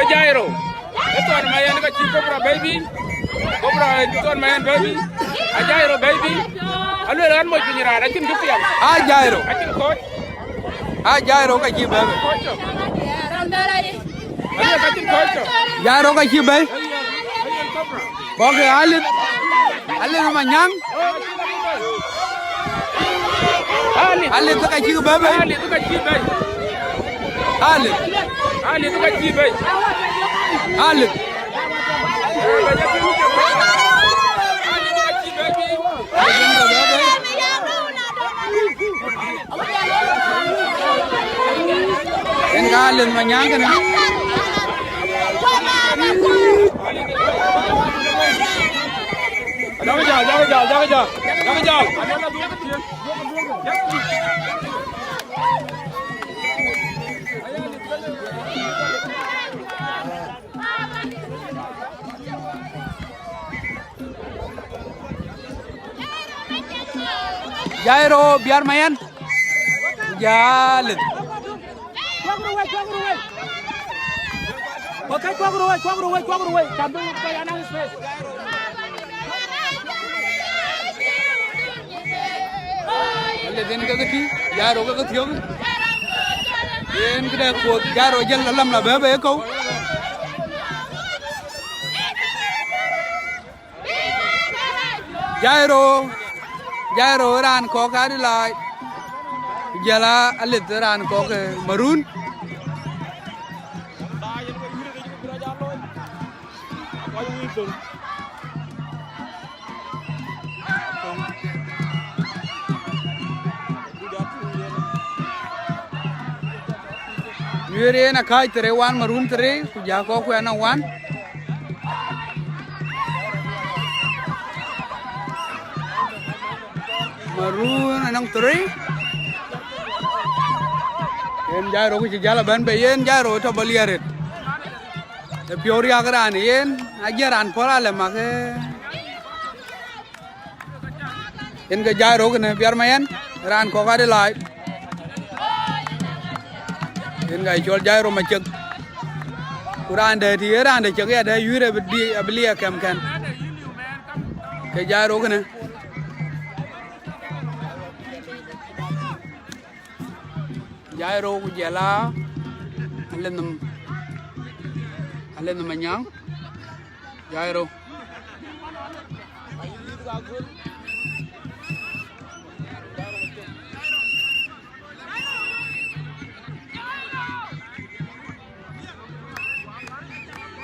C: Jairo, itu ada mayan ke Cobras baby, Cobras itu ada mayan baby, Jairo baby, anu orang mau penyerah, akin gitu ya?
B: Jairo,
C: akin coach,
B: Jairo ke Cibay,
C: akin coach,
B: Jairo ke Cibay, bagai alit manyang, alit tu ke Cibay,
C: alit tu ke Cibay,
B: alit Ali tu kaki bay. Ali. Engalin manyang kan. Jangan jauh. Jairo biar main. Jalan.
E: Okay, kuang ruway. Sambil kaya nang space.
B: Lên cái thi, giá rồi cái thiếu. Lên cái đây của giá rồi dân là lâm là bé bé câu. Giá rồi ran có cái đi lại. Giờ là Alid ran có cái Maruuns. Yuir na kai tere wan Maruuns tere kuja ko ku ana wan Maruuns anang tere en jairo ku jala ban be yen jairo to baliaret te piori agran yen ajaran pola le make en ga jairo ku ne biar mayen ran ko ga de lai en ga jol jairo ma cek kuran de ti ran de cek ya de Yuir be ablia kam kan ke jairo ku ne jairo ku jala alen manyang jairo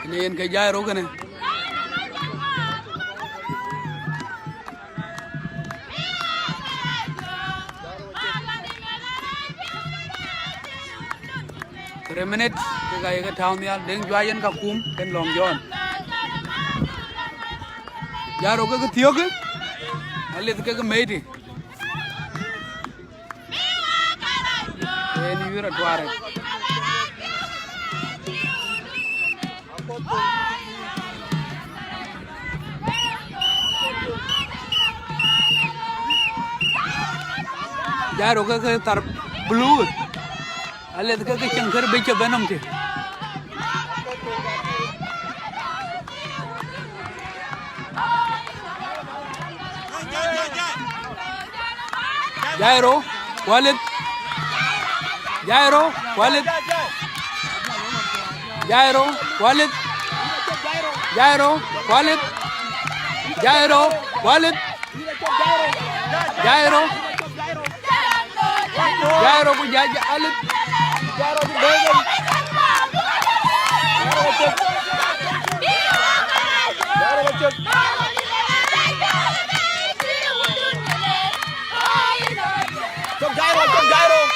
B: ini en ke jairo kene minute ke gaya ke town ya deng juayan ka kum ken long jon jaro ke thiyo ke alit ke meiti en Yuir atware jaro ke tar blue Alid ke cengker beca benam te. Jairo, Walid. Jairo, Walid. Jairo, Walid. Jairo, Walid. Jairo, Walid. Jairo. Jairo ku jaja Alid. Jairo di Brisbane. Jairo macet. Chop Jairo.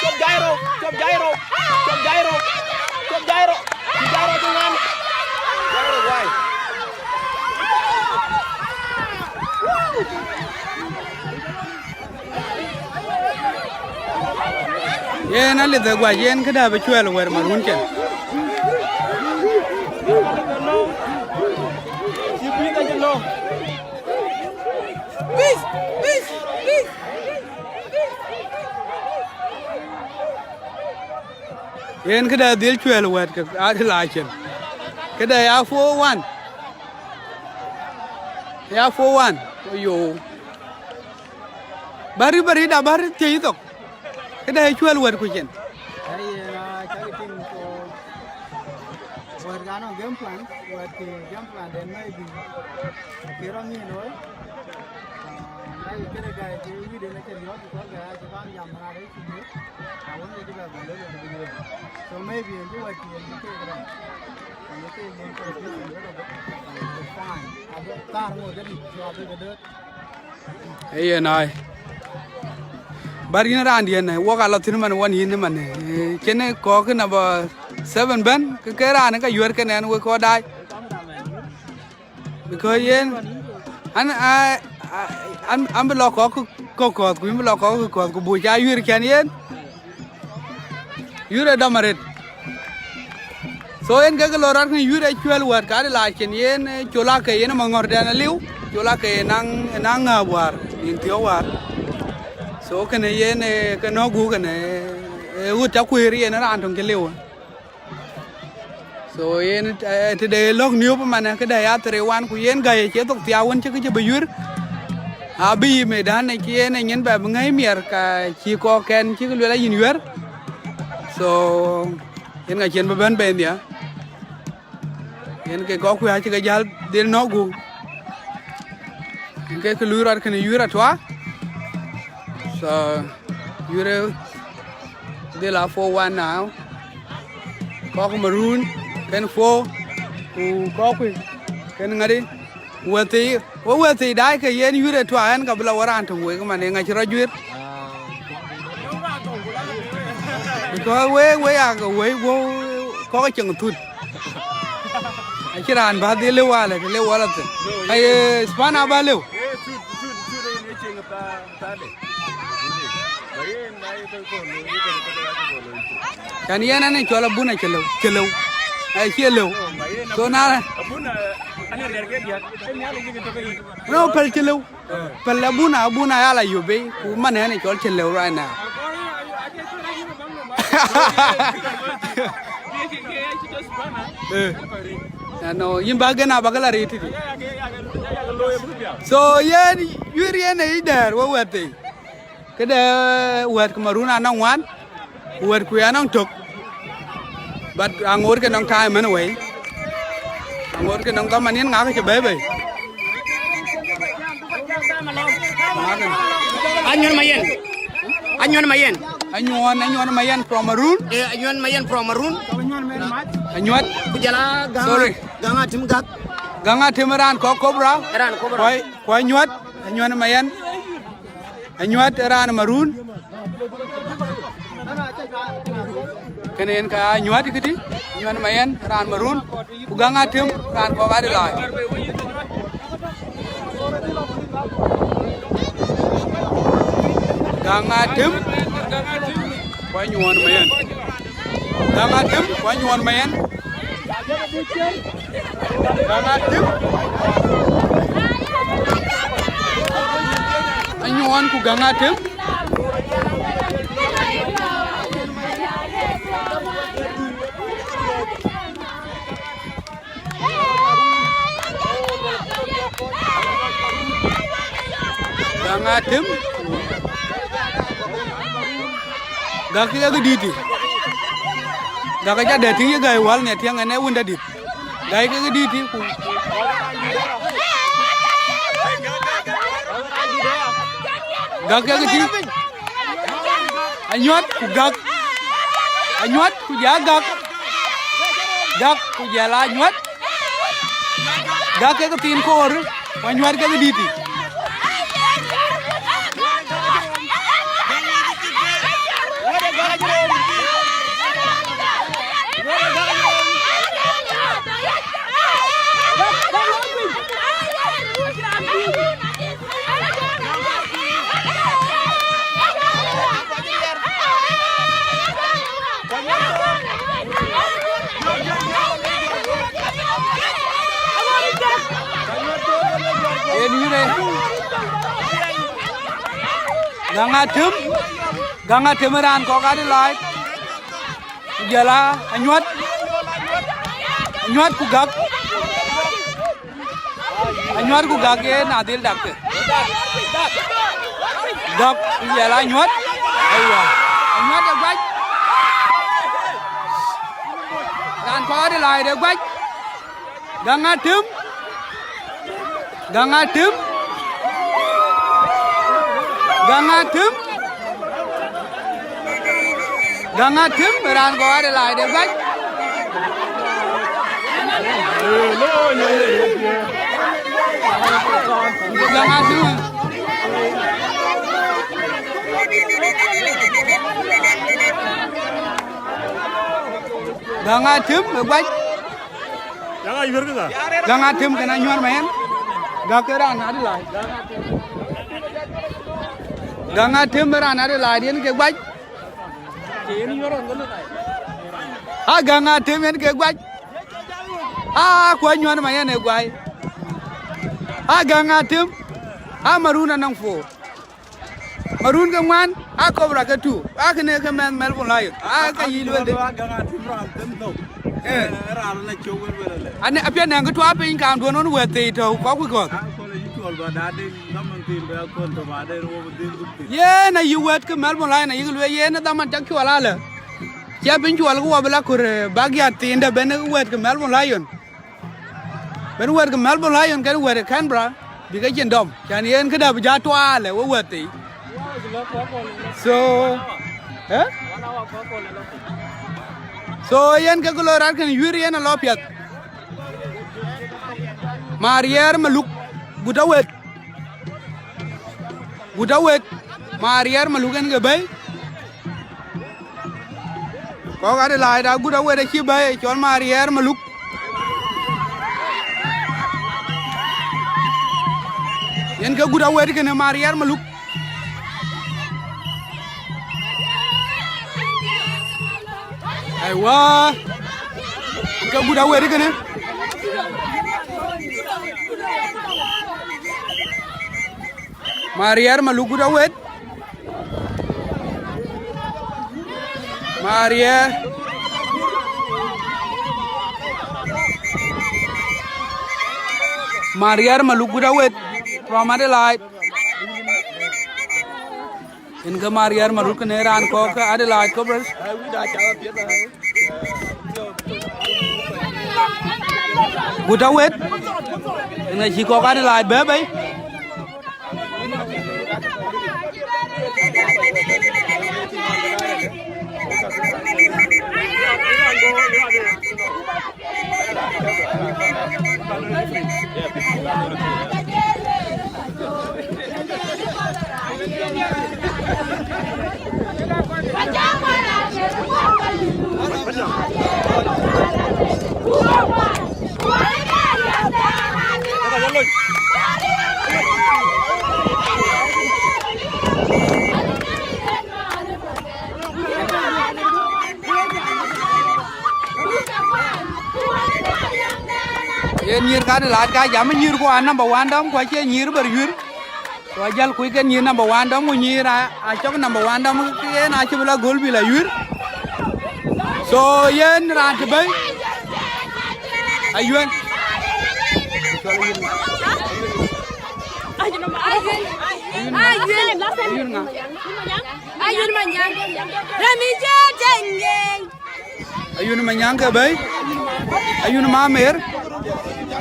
B: Jairo dengan. Jairo why? Yen ali da gwa yen kada ba chwel wer Maruuns ken yen kada dil chwel wer ka adla chen kada ya 4-1 yo bari da bari te to kada chwel wer ku chen
D: ai chagi tim ko wargano game plan den mai bi kiro ni no cái này cái gì đến cái đó thì có cái cái ban nhầm ra đấy thì nhớ I want to do that video so maybe you like you take it out and you take it to the it's fine I don't tar more than you have
B: Ayuen này bari na randi này waka la tin man wan yin man kene ko ke na ba 7 ben ke ra ne ka yuer ke ne we ko dai because yen an lo ko ku lo ko ku bu ja yuer ken yen yuer da maret so yen ke lo rat ke yuer chuel war ka la ken yen chola ke yen ma ngor da na liu chola ke nang war in tio war so cái này cái nó gu cái này út cháu quê đi nó ăn trong cái liều so thì để log nhiều mà này cái đây từ quan của yên gầy chế tục tiêu chứ cái bây giờ bi mấy đàn này kia này nhân về ngay miệt cả chỉ có ken chứ cái lưỡi là yên Yuir so yên ngày trên bên bên nhỉ yên cái có quê chứ cái giá đến nó gu cái lưỡi ra cái này Yuir à thoa so Yuir de la 4-1 now có Maruuns cái phố có cái ngari Lueth dai cái yên Yuir thoa anh gặp lâu ran thùng cái mà này ngày chưa Yuir có có cái chừng thụt anh chỉ ran ba đi lưu à là cái spana ba lưu cái này anh cho là bún này chelo ai chia lâu so na no pel chelo pel là bún này là yêu bé cú mà này cho chelo right now no yim bagana bagala reti so yen Yuir này der wa wati cái de Lueth của Maruuns anh nong wan Lueth của anh nong tuk but angor cái nong time man away angor cái nong tâm anh ngã cái bé vậy
A: Ayuen Mayen
B: from Maruuns
A: Ayuen Mayen from Maruuns
B: Ayuen
A: kujala
B: sorry ganga timeran ko Cobras ko Ayuen Mayen Ayuen ran Maruuns kenen ka Ayuen kiti Ayuen Mayen ran Maruuns ganga tim ran ko Adelaide ganga tim ko Ayuen Mayen ganga tim ko Ayuen Mayen ganga tim Ayuen ku ganga tim ganga tim gak cái diti gak cái ada tiếng gai wal ne tiếng anh unda dit gai cái diti ku gak cái diti Ayuen ku gak Ayuen ku jaga gak ku jala Ayuen gak cái tin kor Ayuen cái diti ganga timeran ko Adelaide jala Ayuen ku gak ye nadil dak gak jala Ayuen aywa Ayuen de gwaj ran ko Adelaide de gwaj ganga tim Gangatim beran ko Adelaide baik. Gangatim. Gangatim baik. Gangatim kena nyuar main. Gakeran Adelaide. Gangatim beran Adelaide ini ke baik. Gangatim ini ke baik. Kuei nyuar main ne Kuei. Gangatim. Maruun nang fo. Maruun ke man. Cobras ke tu. Kene ke man Melbourne lain. Ke Yuir de.
C: Gangatim ram tentu. Ram na chowel bela.
B: Ane apia nang tu apa yang kau donon wete itu kau kau. Ye na Yuir ke Melbourne lain na Yuir ye na daman cak jual ala. Siapa yang jual gua bela kur bagian tinda bener Yuir ke Melbourne lain. Ben Yuir ke Melbourne lain kan Yuir Canberra. Bikai jendom. Jadi yang kita berjatuh ala Yuir ti. So, So yan ke keluar kan Yuir yan alopiat. Marier meluk budawet. Marier melukan ke bay. Kau ada lain dah budawet dah bay. Cuman Marier meluk. Yan ke budawet kan Marier meluk. Aywa. Ke budawet kan Marier meluk budawet. Marier meluk budawet from Adelaide. Inka Marier meluk keneran ko ke Adelaide Cobras. Budawet. Inka si ko Adelaide bebe. Nyir ka de lat ka jam nyir ko number 1 dom ko che nyir ber Yuir to ajal ku ke nyir number 1 dom nyir a chok number 1 dom ke na che bla gol bi la Yuir so yen ran te bay Ayuen Ayuen manyang ke bay Ayuen mamer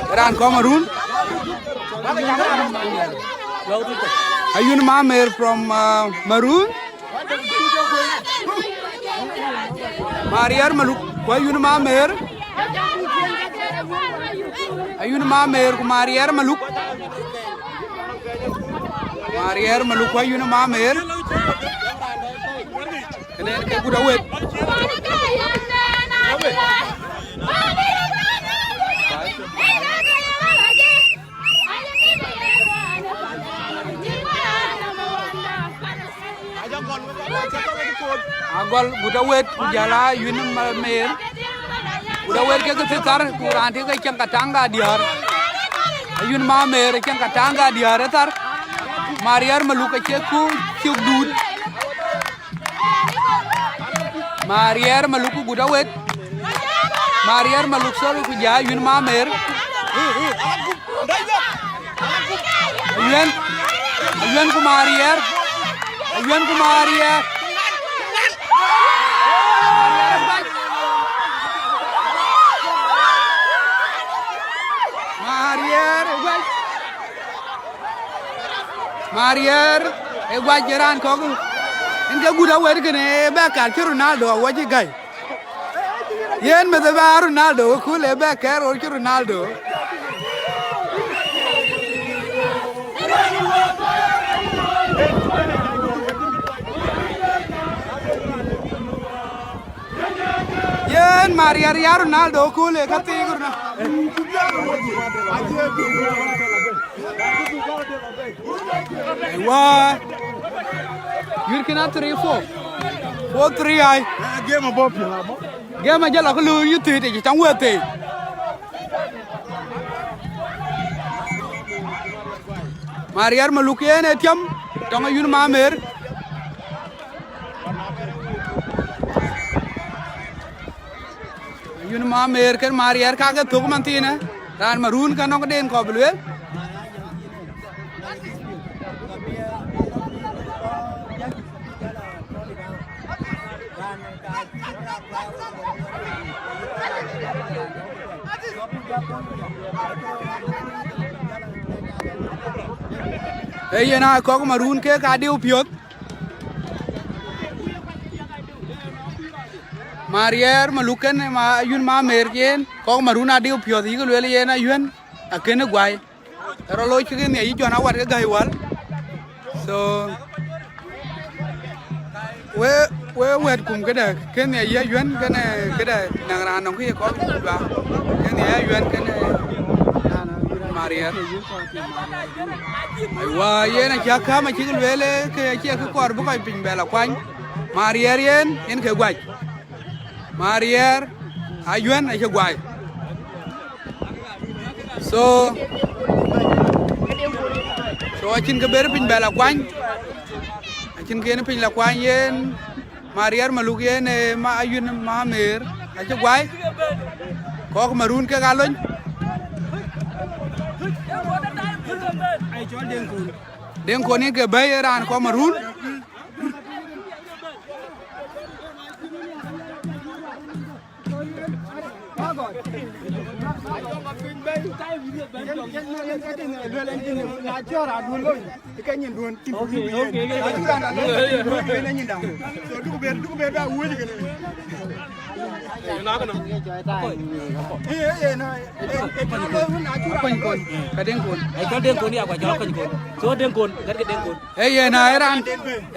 B: Ran ko Maruun. Ayuen mamer from Maruun. Marier meluk ko Ayuen mamer. Ayuen mamer ko Marier meluk. Marier meluk ko Ayuen mamer. Kene ke budawet. Agol budawet jala Ayuen mamer. Budawet ke setar kuran ke cang katanga diar. Ayuen mamer cang katanga diar tar. Marier meluk ke ku dud. Marier meluk budawet. Marier meluk sol ku ja Ayuen mamer. Ayuen ku Marier. Ayuen ku Marier. Marier e gwa jiran ko en ga guda wer kene be ka ki Ronaldo waji gai yen me ba Ronaldo ku le be ka ro ki Ronaldo yen Maria Ronaldo ku le ka ti gurna Wah, Yuir kena 3-4, 4-3 ay.
C: Game above.
B: Game aja lah kalau you tu itu jangan buat tu. Mariar malukian etiam, jangan Yuir mamer. Yuir mamer kan Mariar kaget tu kemantin na, dan Maruuns kan orang den kau beluel. Hey, na kau Maruuns ke kadi upiot. Mariar malukan Ayuen mamer ken, kau Maruuns adi upiot. Iku luel ye na Ayuen, akhirnya guai. Terlalu cikin ya, ijo na warga gaiwal. So, we wet kum kada ken ya Ayuen kana kada nang nong ki ko ba ken ya Ayuen kana Mariar aywa yena cha kama chi lwele ke chi ke kor bu ko pin bela kwan Mariar yen ke gwaj Mariar Ayuen ay gwaj so achin ke ber pin bela kwan achin ke pin la kwan yen Mariar maluk yen ma Ayuen ma mer ay gwaj ko Maruuns ke galon den ko ni ke bay ran ko Maruuns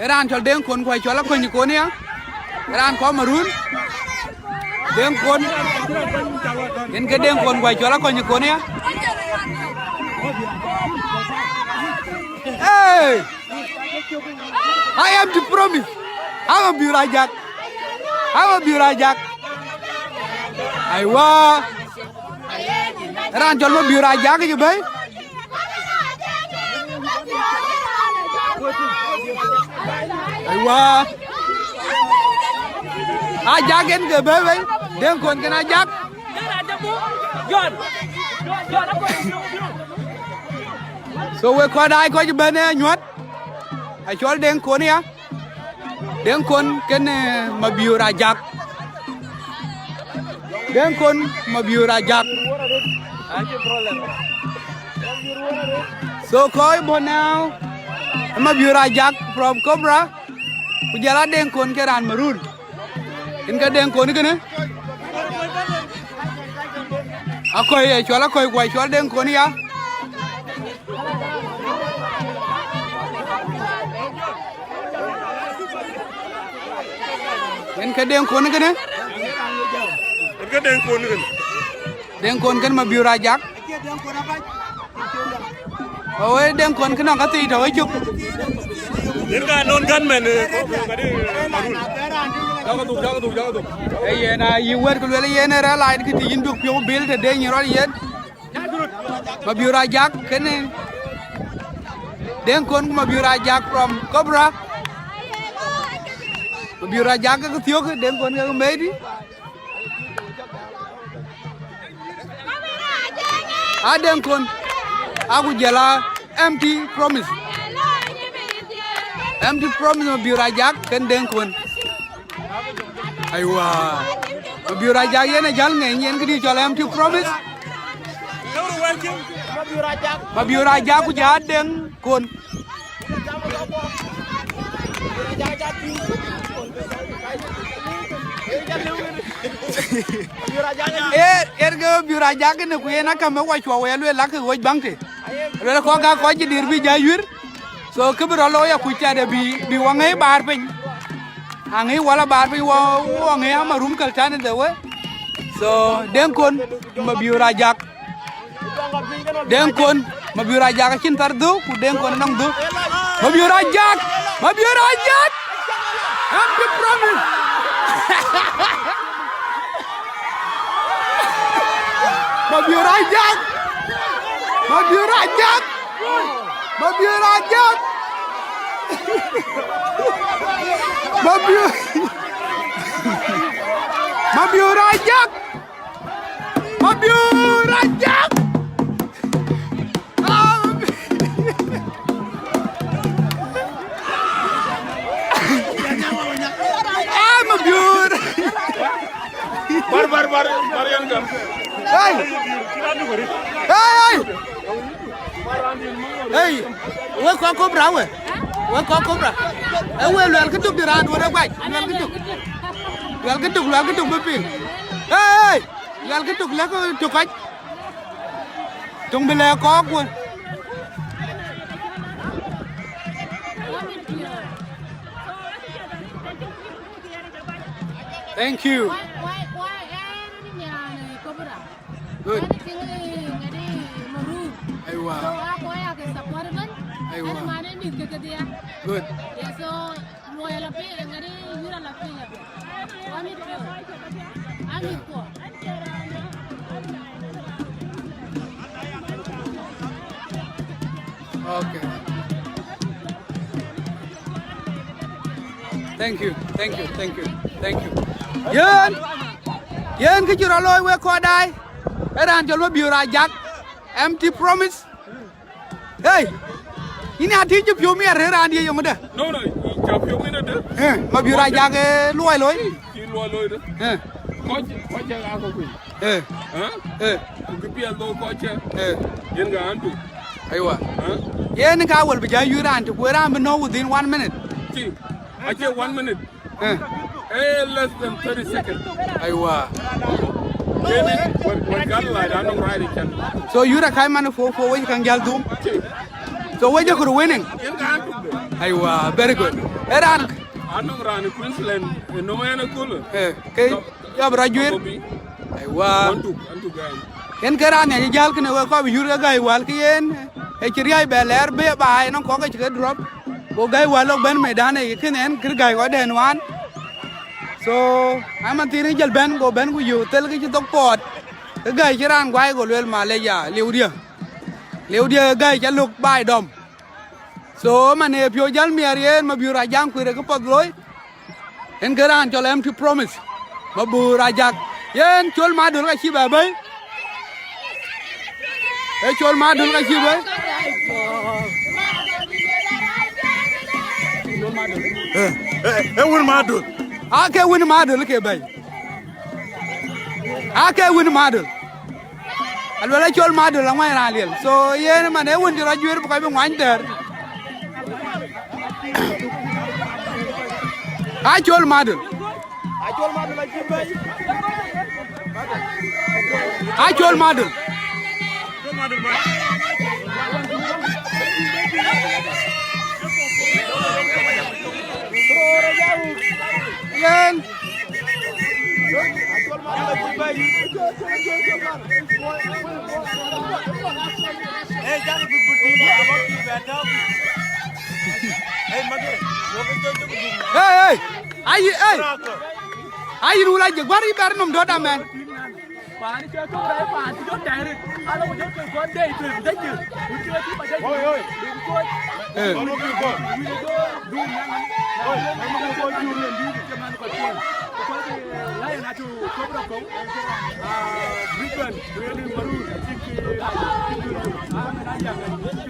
B: Eran chol den kon ko chol ko ni ko ni eran ko Maruuns den kon en ke den kon ko chol ko ni ko ni hey I am to promise I'm a Ajak aywa eran chol mo Ajak ju bay aywa Ajak en ke bay den kon ken Ajak so we ko dai ko ju bene nyot ay chol den kon ya den kon ken ma Ajak den kon ma Ajak so koi bo now ma Ajak from Cobras kujala den kon ke ran Maruuns inga den kon ke ne akoy e chola koy koy chol den kon ya en ke den kon ke ne den kon kan ma Ajak owe den kon kan ka ti to chuk
C: den ka non kan men ko di Maruuns jaga tu
B: hey na Yuir ko le yen ra lai ki ti induk pyo bil te de nyoro yen ma Ajak ken den kon ma Ajak from Cobras ma Ajak ko tiok den kon ga medi den kon aku jala empty promise ma Ajak ken den kon aywa ma Ajak yen jal nge yen ki di jala empty promise ma Ajak ku ja den kon Ergo biura Ajak ne kuyena kama wa chwa we lwe lak wo bangte le ko ga ko ji dir bi ja Yuir so kebro lo ya ku tade bi wangai bar pin angai wala bar pin wo wangai Maruuns kal tan de we so den kon ma biura Ajak den kon ma biura Ajak cin tar do ku den kon nang do ma biura Ajak am the promise Mabiura Ajak Mabiura Ajak Mabiura Ajak Mabiura Ajak Mabiura Ajak Mabiura
C: bar yang kan
B: Hey! Hey! We ko Cobra we. We ko Cobra. We lwel ke tuk diran we gwaj. Lwel ke tuk bepin. Hey! Lwel ke tuk le ko tukaj. Tung bele ko ko. Thank you. Good. Aywa. Aywa. Good. Okay. Thank you. Yen ke jura loy we ko dai. Eran jolo biura Ajak empty promise. Hey, ini hati je pio mi eran dia yang ada.
C: no pio mi na de
B: Ma biura Ajak loy.
C: ki loy de ko je ga ko ku ku pia do ko je yen ga andu
B: Aywa. Yen ka wal bija Yuir to ran no within 1 minute.
C: see I get 1 minute less than 30 seconds
B: Aywa.
C: So
B: you are kind man for what you can get do. So what you could winning? Aywa, very good. Eran.
C: Anu run Queensland no man cool.
B: Okay. Ya graduate. Aywa.
C: Antu gan.
B: En keran ya jal kene ko Yuir ga wal kien. E chiriai beler be bai no ko ga drop. Ko ga wal ben medan e kenen kir ga ko den wan. So I'm a teenager ben go you tell you to pot. The guy Jiran Guy go well Malaya, Leudia guy can look by dom. So man if you yell me arian, Mabiura Ajak with a couple of glory. And Garan tell him to promise. Mabiura Ajak. Yen chol Madol like she baby. Hey chol Madol like you way.
C: Hey, what Madol?
B: I can't win a Madol, okay, baby. I can't win a Madol. I will let you all Madol and my rally. So, yeah, man, I want to graduate because I'm one there. I told Madol. I told Madol. Yen. Hey, are you like the very bad daughter, man?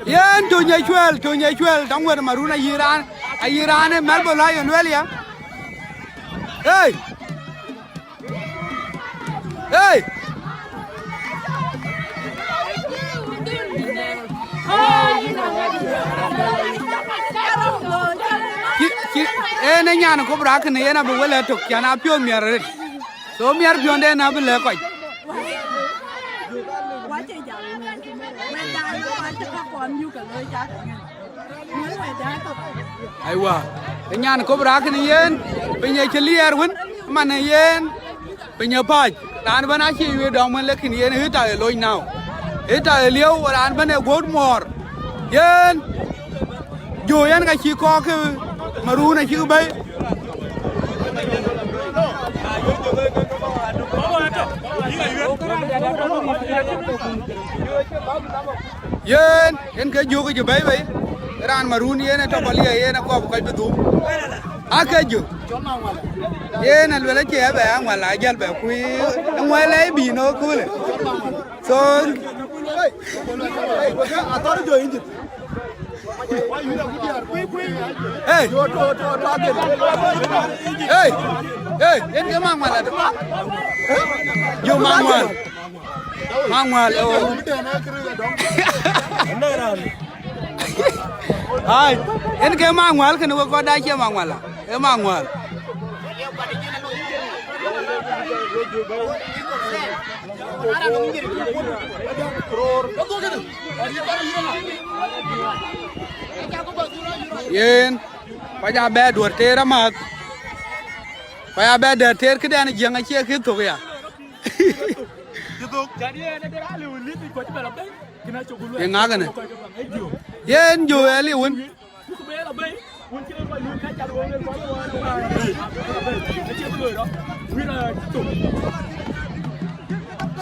B: Yen to nyai chwel dong wer Maruuns Iran Melbourne Ayuen Welia. Hey. ne nyana Cobra kan ye na bu wala tok yana pyo mier so mier pyo de na bu le ko aiwa nyana Cobra kan yen pinya chelier won man yen pinya paj dan bana chi we dong man le kin yen hita loy now hita liu dan bana god mor yen yo yen ka chi ko ke Maruuns này chứ bay yên cái vô cái gì bay vậy ran Maruuns yên trong bali yên nó có cái bự cái gì yên là lấy chè về ngoài lại dân về quy ngoài lấy bì nó cứ này so hey, hey, hey, em cái mang ngoài là được, vô mang ngoài, ai, em cái mang ngoài cái nó có đai chưa mang ngoài là, em mang ngoài. Yen, phải ra bè đuổi tê ra mà, phải ra bè đuổi tê cái đàn này giang ấy chia khít thuộc à? Yen ngã cái này, yen dù ấy liuôn.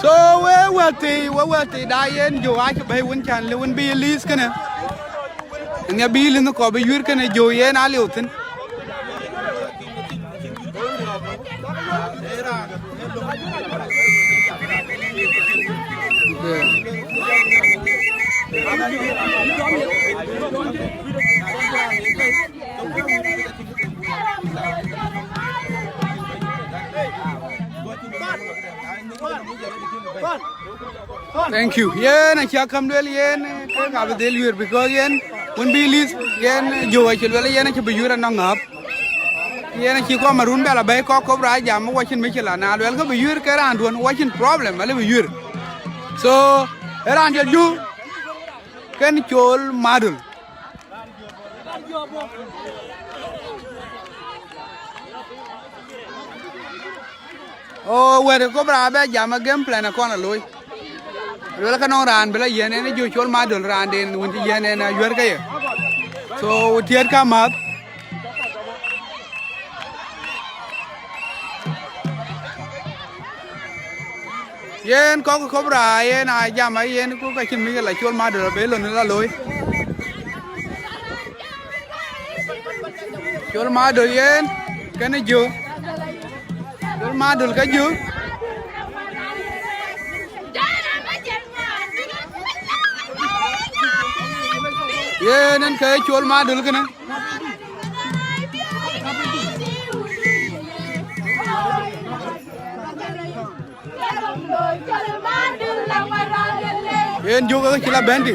B: So we ti da yen dù ai chụp hay uốn chăn liuôn bi lis cái này. Nghe bi lên nó có bị Yuir cái này dù yen á liu tin. Thank you. Yen acha kam del yen cái gặp del Yuir because yen when be lis yen dù ai chịu wel yen acha bị Yuir nó ngập. Yen chỉ có Maruuns bela bay có Cobra jam mo watching me chila na wel ko bị Yuir cái ran duon watching problem ale bị Yuir. So ran je ju ken chol Madol. Oh, where Cobra be jam game plan na kona loy. Wel ka no ran bela yen ne ju chol Madol ran den won ti yen na Yuir ka ye. So tier ka mat. Yen có cái Cobra yen ai jam ai yen cũng cái chim mi là chol Madol be lon la loy. Chol Madol yen cái này ju. Chol Madol cái ju. Yen nên cái chol Madol cái này. Yen juga cái chila bendi.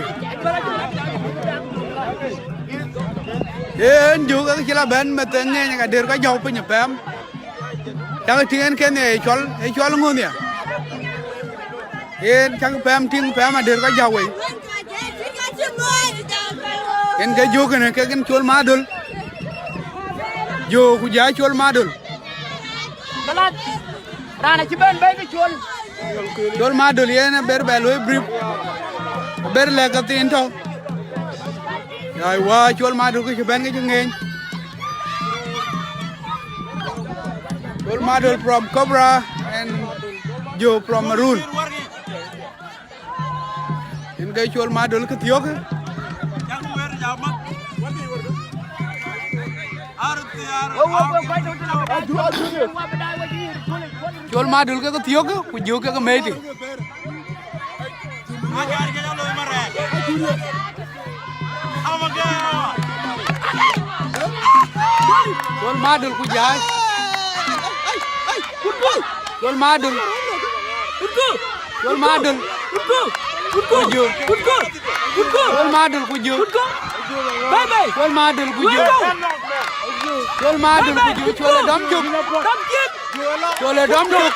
B: Yen juga cái chila ben mà tên nghe cái đứa cái dầu bên nhập em. Chẳng cái tiếng cái này chol ngon nhỉ. Yen chẳng cái tiếng mà đứa cái dầu ấy. Yen cái juga này cái chol Madol. Yo kuja chol Madol.
E: Malith, rana ciben bay ke chol.
B: Chol Madol yen ber beloi brief. Ber le ka tin to. Ai wa chol Madol ke ben ke ngen. Chol Madol from Cobra and Joe from Maruuns. In cái chol Madol ke tiok. Chol Madol ke tiok ku jo ke meti. Chol Madol ku jai. Chol Madol. Chol Madol. Kujo. Chol Madol kujo. Bye bye. Chol Madol kujo. chol Madol ku ju chol dom chuk chol dom chuk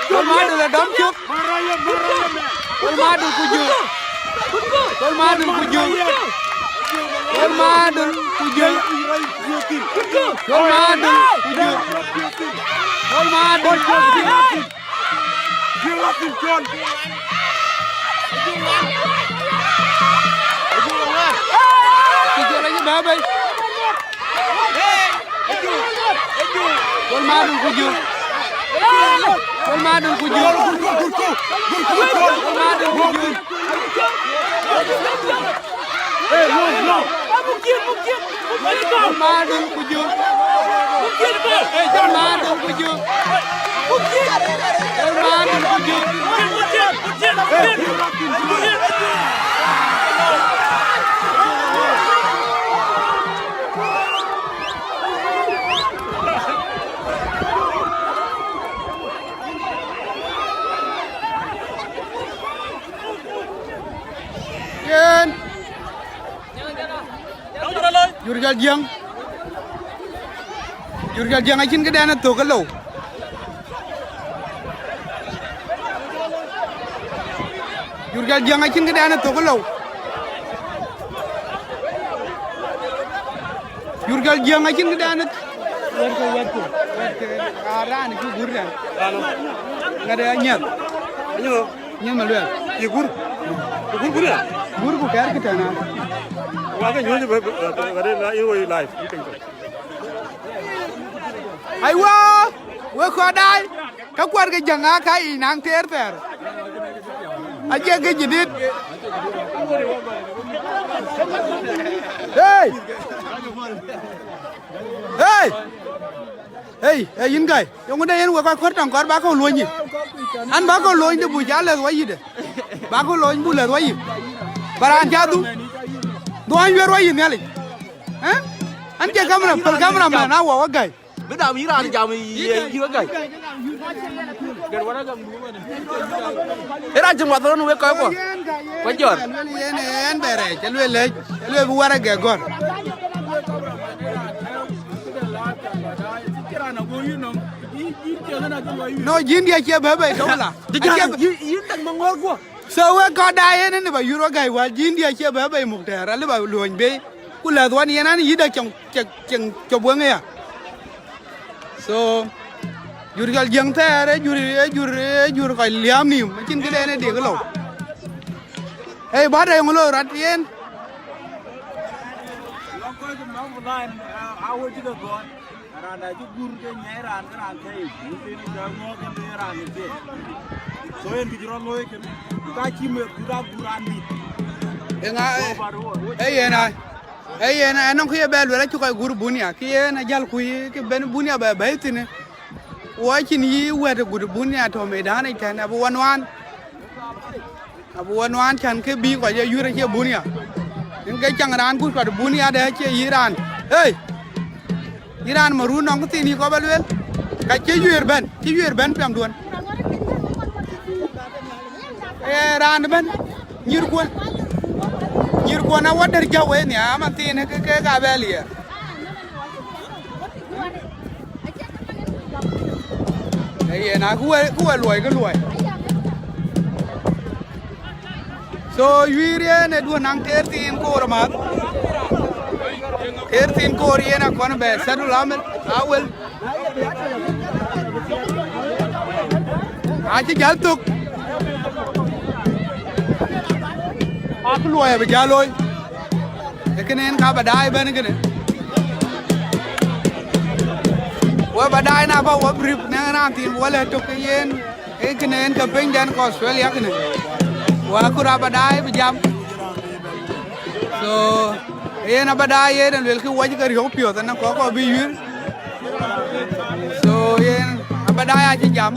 B: chol Madol dom chuk chol Madol ku ju chol Madol ku ju chol Madol ku ju chol Madol ku ju chol Madol ku ju baby. Gol Madol ku ju. Gol Madol ku ju. Gol Madol ku ju.
E: Hey, no.
B: Gol Madol ku ju. Gol Madol ku ju. Gol Madol ku ju. Jurgal jang achin ke dana to kalau Jurgal jang achin ke dana to kalau Jurgal jang achin ke dana wet aran ku gurran ngada nyat nyat malwe
F: Ye gur ya?
B: gur ku kar kita na
F: Waga nyonya bare na yo live you can go.
B: Aywa we ko dai ka kwar ga janga kai nang ter aja ga jidit hey yin gai yong da yen we ko khot tang kor ba ko lo ni an ba ko lo ni bu ja le wa yi de ba ko lo ni bu le wa yi baran ja du do an wer wa yi ne le an je kamera ma na wa gai
E: Biết đâu ý ra thì chào mày gì đó kìa. Thế ra chừng mặt tôi nó coi qua. Quá trời.
B: En bere, chelwe bu wara ge gor. No jin dia che bebe dola.
E: Yến tầng mà ngon quá.
B: So we ko dai en ne ba yuro gai wa jin dia che bebe muktera le ba luon be. Ku la dwan yen an yida chong bwe nge ya. So jurgal jang tare jur ko liam ni machin ke dene de galo hey ba de ngolo rat yen hey na non ko yebel wala ci koy gur bunia ki na jal ku ki ben bunia ba baytine wacin yi wada gur bunia to me dana tan abu wanwan kan ke bi ko je yure ke bunia in ga changran ku ko bunia da ke iran hey iran maru non ko tini ko balwel ka ci yuir ben pam duon ran ben nyir ko na wadar jawe ni ama tin ke ga belia ai na ku loy ke loy so yuire ne du nang tertin ko ramat tertin ko riena kon be sadu lamel awel aji jaltuk aku loy be jaloy ekenen ka badai ben kene wa badai na ba wa brip na na tin wala to yen ekenen ka penjan ko Australia kene wa ku ra badai be jam so yen badai yen wel ki waji ka riyo pio tan ko bi yir so yen badai a ji jam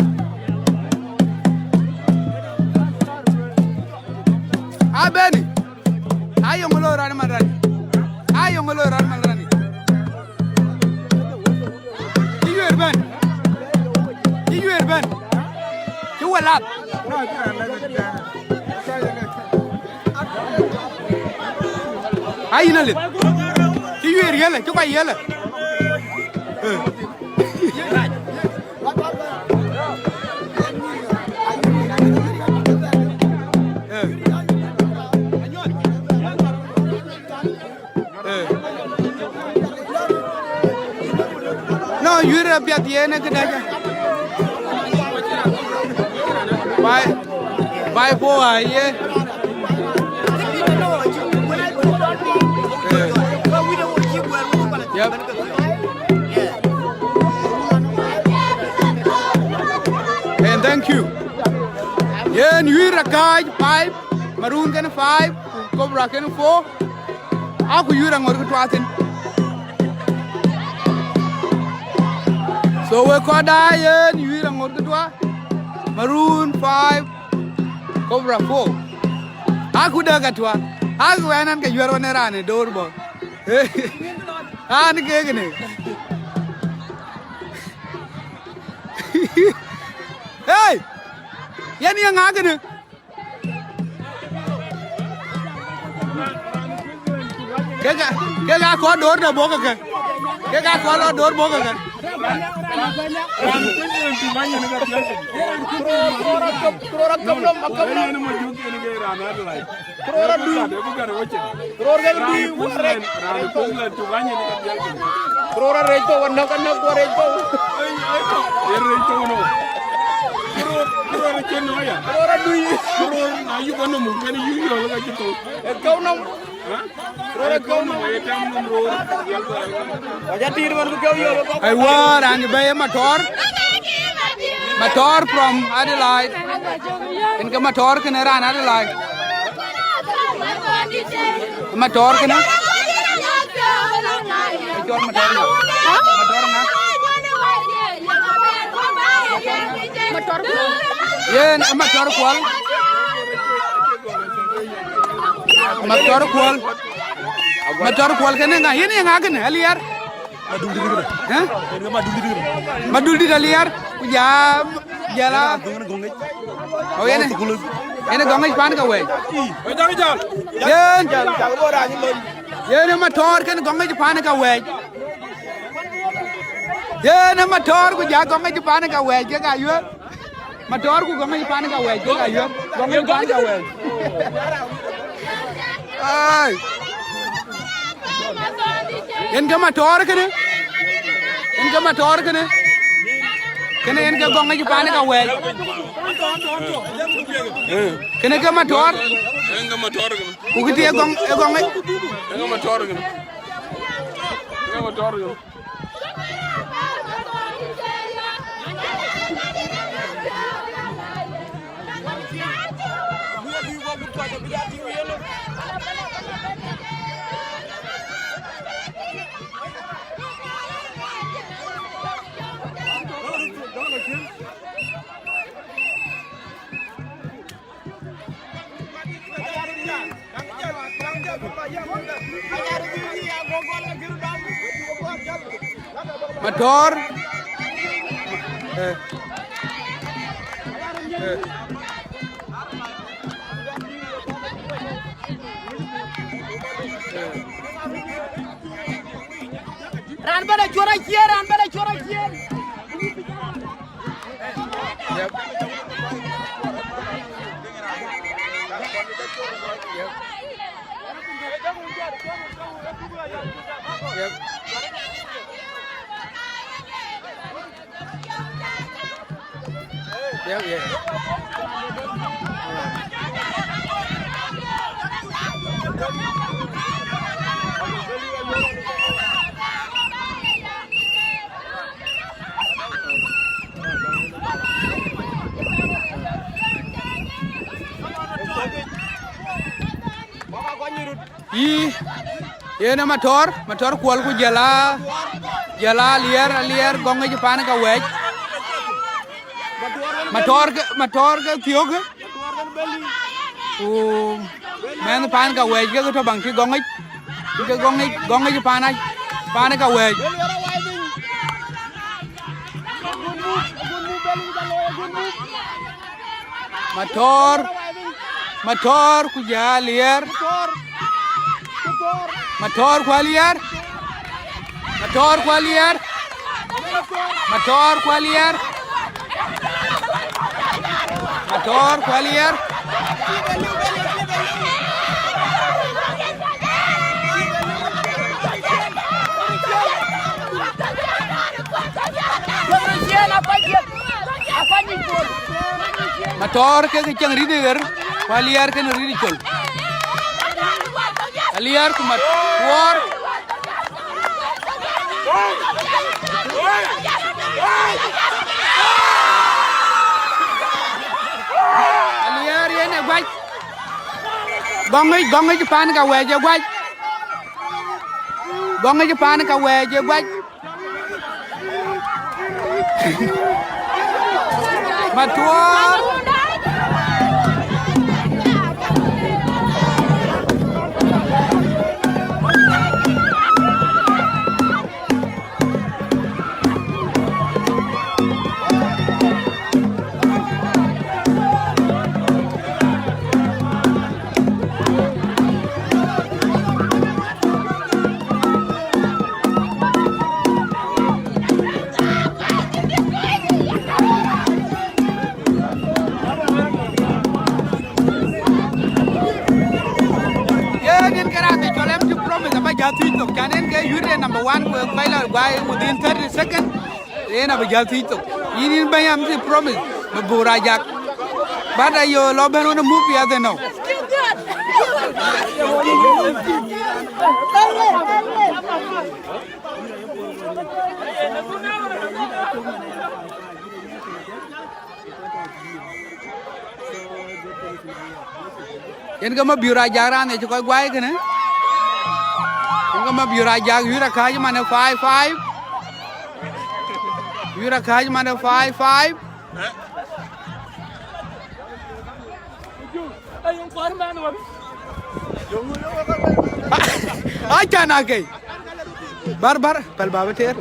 B: abeni ayo ngolo ran marani Yuir ben chu walat ayi na le Yuir yele chu kai yele No, Yuir biar dia nak kena aja. Bye boy, yeah. Yep. And thank you. Yeah, Yuir a guy 5, Maroon kan 5, Cobra kan 4. Aku Yuir ang orang tuatin. So we call Ayuen, Yuir ang orang tua. Maroon 5, Cobra 4. Aku dah katua. Aku enan ke Yuir wanerane dorbo. Ah, ni kaya ni. Hey, yan yang agak ni. Kaya kau dor dah boga kan? Kaya kau dor boga kan? I want and bay motor from Adelaide. In ke motor kena ran Adelaide. Motor kena. Motor motor na. Motor na. Motor. Yen motor kual. Motor kual. Motor kual kena nggak? Ini yang agen liar. Madol di liar. Puja jala. Oh ini. Ini gongej pan ka we. Yen. Yen motor kan gongej pan ka we. Yen motor ku ja gongej pan ka we je ka Yuir. Motor ku gongej pan ka we je ka Yuir. Gongej pan ka we. Ai. Yen ke motor kene. Yen ke motor kene. Kene yen ke gongej pan ka we. Kene ke motor.
C: Enga motor kan.
B: Ukiti gong gongej.
C: Enga motor kan. Enga motor kan.
B: Motor.
A: Ran bada chora kier, ran bada chora kier.
B: Yep. Yep. Yep. Yeah. Ye na motor kual ku jala liar gongej pan ka wej. Motor ke tiyo ke. Men pan ka wej ke to bang ki gongej. Ke gongej pan ka wej. Motor ku jala liar. Motor kualiar. Motor kualier. Motor kualier. Motor ke kecang rider. Kualier ke ridicul. Kualier kumat. War. Aliar ya ne guaj. Gongai Japan ka weje guaj. Gongai Japan ka weje guaj. Matuar. TikTok channel ke Yuir number 1 ko baila guy within 30 seconds ena bajal TikTok ini bayam si promise mabura Ajak bada yo lo ben on move ya de no yen ga mabura Ajak ran ne ko guy ke ne Enggak biar Ajak Yuir aja mana 5-5. Yuir aja mana 5-5. Aja nak bar pel bawa ter.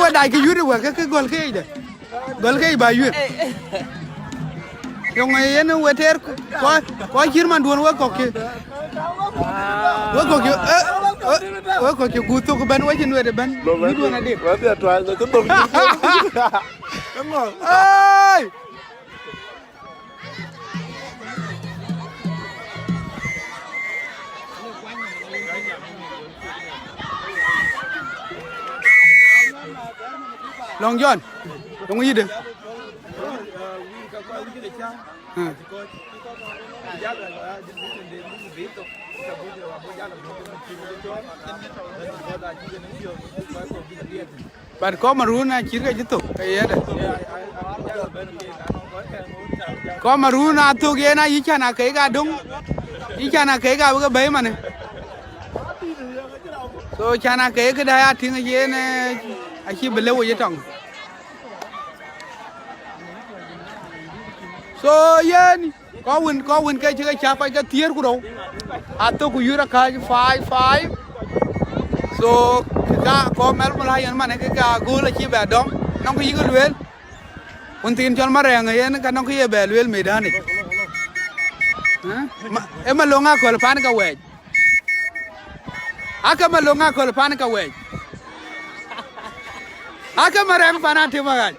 B: Wadai ke Yuir ke gol ke ide. Gol ke ba Yuir. Yung ngayon ang waiter ko hirman duwan wa kokki gusto ko ban wajin wede ban ni duwan ade
F: wa dia twa ko to
B: ay Long John yung yide But có Maruuns chỉ cái chứ cái đấy. Có Maruuns tu cái này ít chana cái ga đúng, ít chana cái ga cái bể mà này. So chana cái đây thì cái gì này, ai chỉ bể vậy trong. So yen có win cái chứ cái chả phải cái tier của đâu. Atau ku Yuir aja 5-5. So kita ko mel malayan mana ke ka gol chi ba dong nong ki ko luel un tin chon mare nga yen ka nong ki ba luel medan ni em ma longa ko pan ka we aka ma longa ko pan ka we aka mare em pana ti ma gan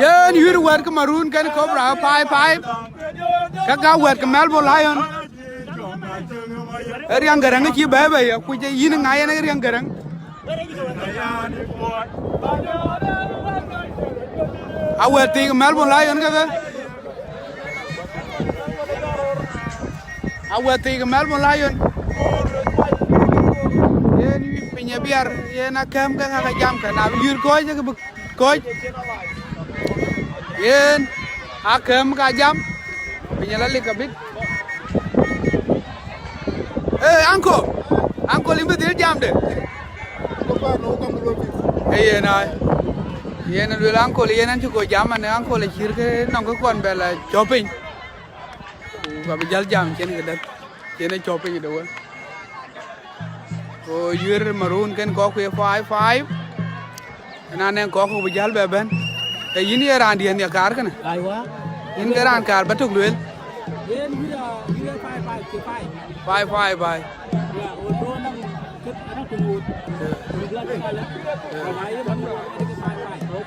B: Yen Yuir wet ke Maruuns kan Cobras 5-5 kakak wet ke Melbourne Lion yang garang ci bebe ya ku je yin ngaya na yang garang awet ke Melbourne Lion ka awet ke Melbourne Lion yen pinya biar yen akam ka ka jam ka na Yuir ko je ko yen akam ka jam pinya lali ka bit uncle ini dia jam deh. Iya nah. Yen lu uncle yen an ko jam an uncle chir ke nong ko kon bela shopping. Ko be jal jam chen ke dat. Chen shopping do. Ko Yuir Maruun ken ko 5 na ne ko be jal be ben. E yin ye ran dien ya kar kana.
D: Aywa.
B: In ke ran kar batuk luel.
D: Yen wir
B: 5 bai.
D: Ya odo nang kit ana tunggu.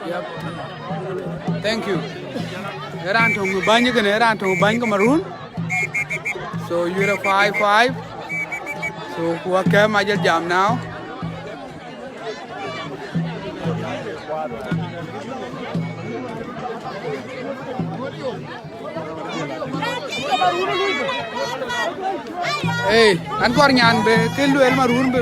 B: Yep. Thank you. Eran tong banyu kan eran tong banyu ke Maruun. So you are 5. So who came ajal jam now. Hey, an kor nyan be ke luel Maruun be.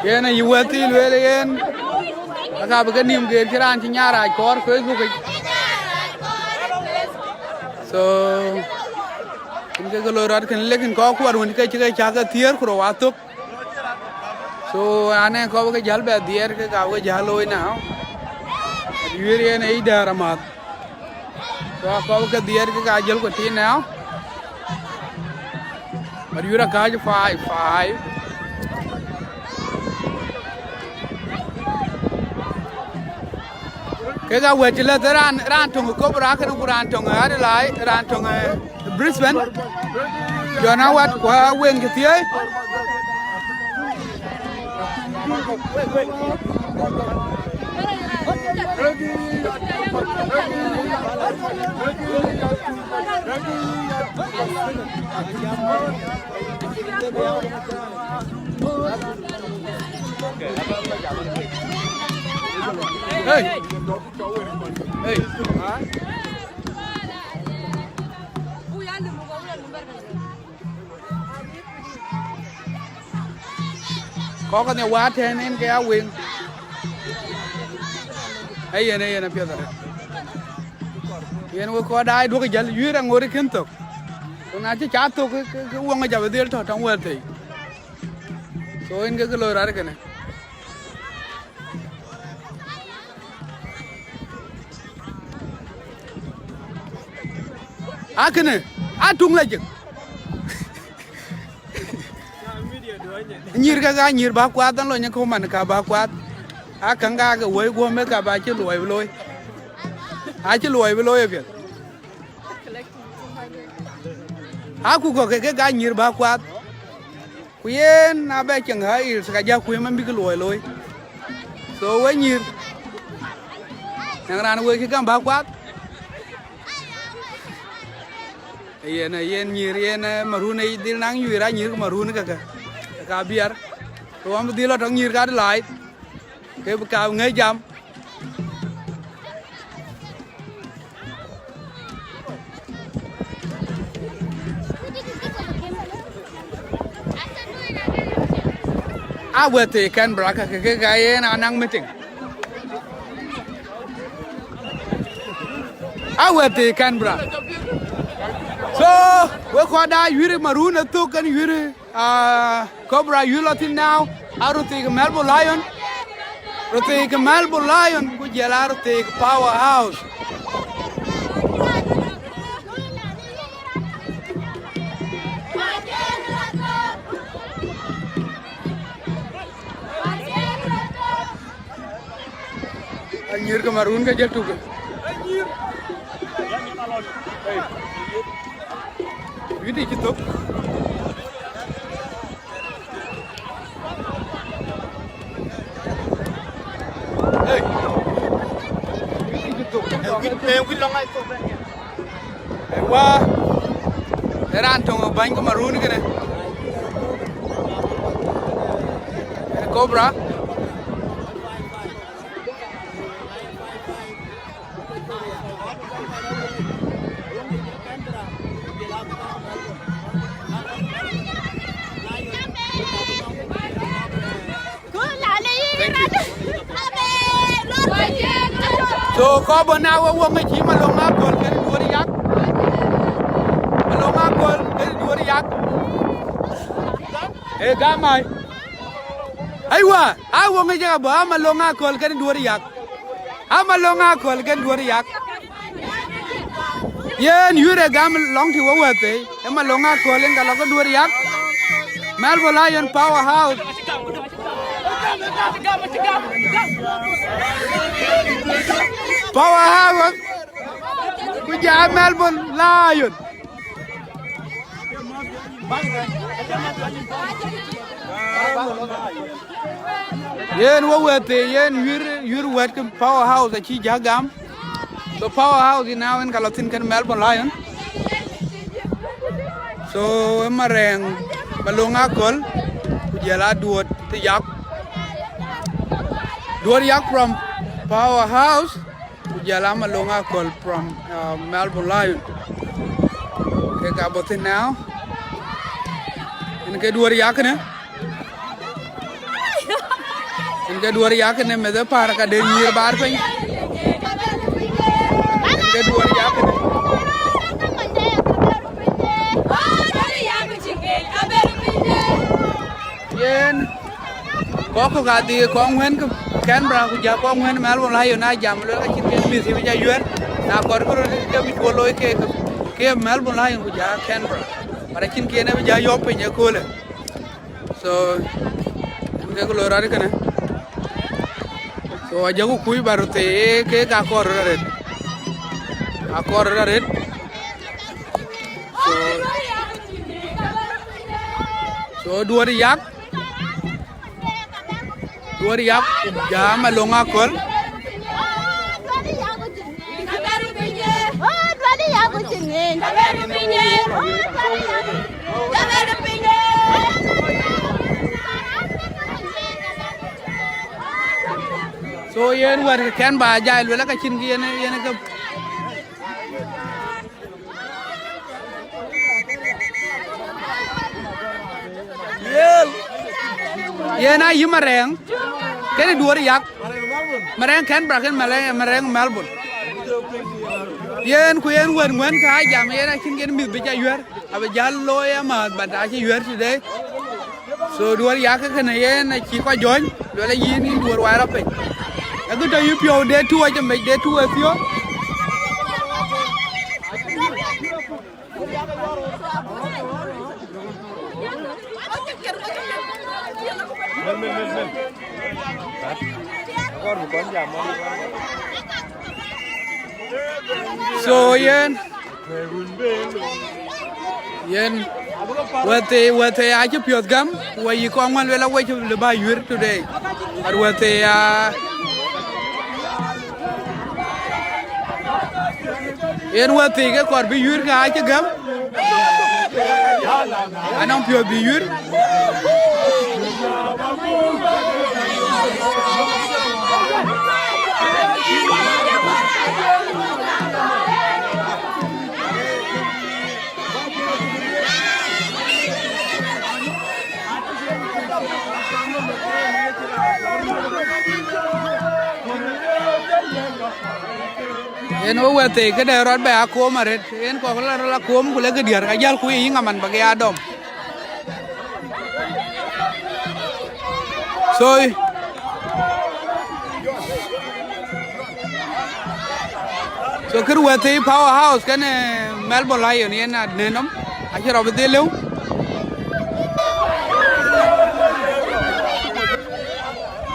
B: Yen a yuwati luel yen aka be nim ge kiran ti nyara kor Facebook so inge galo rat kan lekin ko kwar won ke cha ga tier kro watuk so ane ko ge jal be dier ke ga ge jalo na Yuir yen ei daramat so ko ge dier ke ga jal ko ti now but Yuir ka 5 Kega wetila ran tong Cobras kan ran tong Adelaide ran tong Brisbane jona wat kwa wen ketie Hey. Có cái này quá thế nên cái áo quyền. Ấy này phía đó. Yên có đai đuôi cái giờ Yuir đang ngồi kiến thức. Còn ai chứ chát tôi cái uống cái giờ về thôi trong quên thì. So in cái lối ra cái này. Akene, atung lagi. Nyir ka nyir ba kwat dan lo nya ko man ka ba kwat. Akanga ga we go me ka ba chi loi loi. A chi loi loi bi. Aku ko ke ga nyir ba kwat. Kuyen na ba chang ha ir sa ja ku man bi ka loi loi. So we nyir. Nang ran we ki ga ba kwat. Yen nyir yen Maruun ai dil nang Yuir a nyir Maruun ka biar to am dil tong nyir ka Adelaide ke ka ngai jam a wete kan braka ke ga yen anang meeting a wete kan bra. So we call that Yuir Maruun a took and Yuir Cobras you lot in now. I don't take a Melbourne Lion. I take a Melbourne Lion. Good yellow take powerhouse. And Yuir Maruun ka jal took. You did it. Hey. We long I go. Eran tong bang ko Maruun kene
E: Cobra. So ko bona wo ngi ci ma lo nga gol ke duori yak ma lo nga gol ke duori yak e gamay aywa a wo ngi jaga ba ma lo nga gol ke duori yak ama lo nga gol ke duori yak yen yure gam long ti wo wete e ma lo nga gol nga lo ko duori yak Melbourne Lion powerhouse powerhouse kuja Melbourne Lion yen wo wete yen yur wet ke powerhouse chi jagam so powerhouse now in kalatin kan Melbourne Lion so mareng balonga kol kujala duot te yak from powerhouse kujala malonga kol from Melbourne Lion ke gabotin now in ke duor yak ne me de par ka de nyir bar pen in ke duor yak ne yen ko ga di ko ngwen ko Canberra ku ja ko ngwen Melbourne Lion na jam lo ka chin ke mi si ja Yuir na kor ko de mi ko lo ke Melbourne Lion ku ja Canberra para chin ke ne ja yo pe ne ko le so nge ko lo ra kana so aja ku kui barute ke ka kor red so duori yak jama longa kol so yen war kan ba jay lu la ka chin gi yen ka yen ay mareng kene duori yak mareng kan braken mareng Melbourne yen ku yen wer ngwen ka jam yen akin gen mi be ja Yuir aba jallo ya ma bada ci Yuir today so duori yak kene yen ci ko joñ do la yini duor wa rape aku to yu pio de tu aja me de tu afio so yen wate aja piot gam wa yi ko ngwan wela wa le ba Yuir today ar wate yen wate ke kor bi Yuir ka aja gam anong piot bi Yuir en o wete ke de rod ba ko maret en ko la ko mu le ke diar ka jal ku yi ngaman ba ge adom so kir wete powerhouse kan Melbourne Lion en adnenom akira be de lew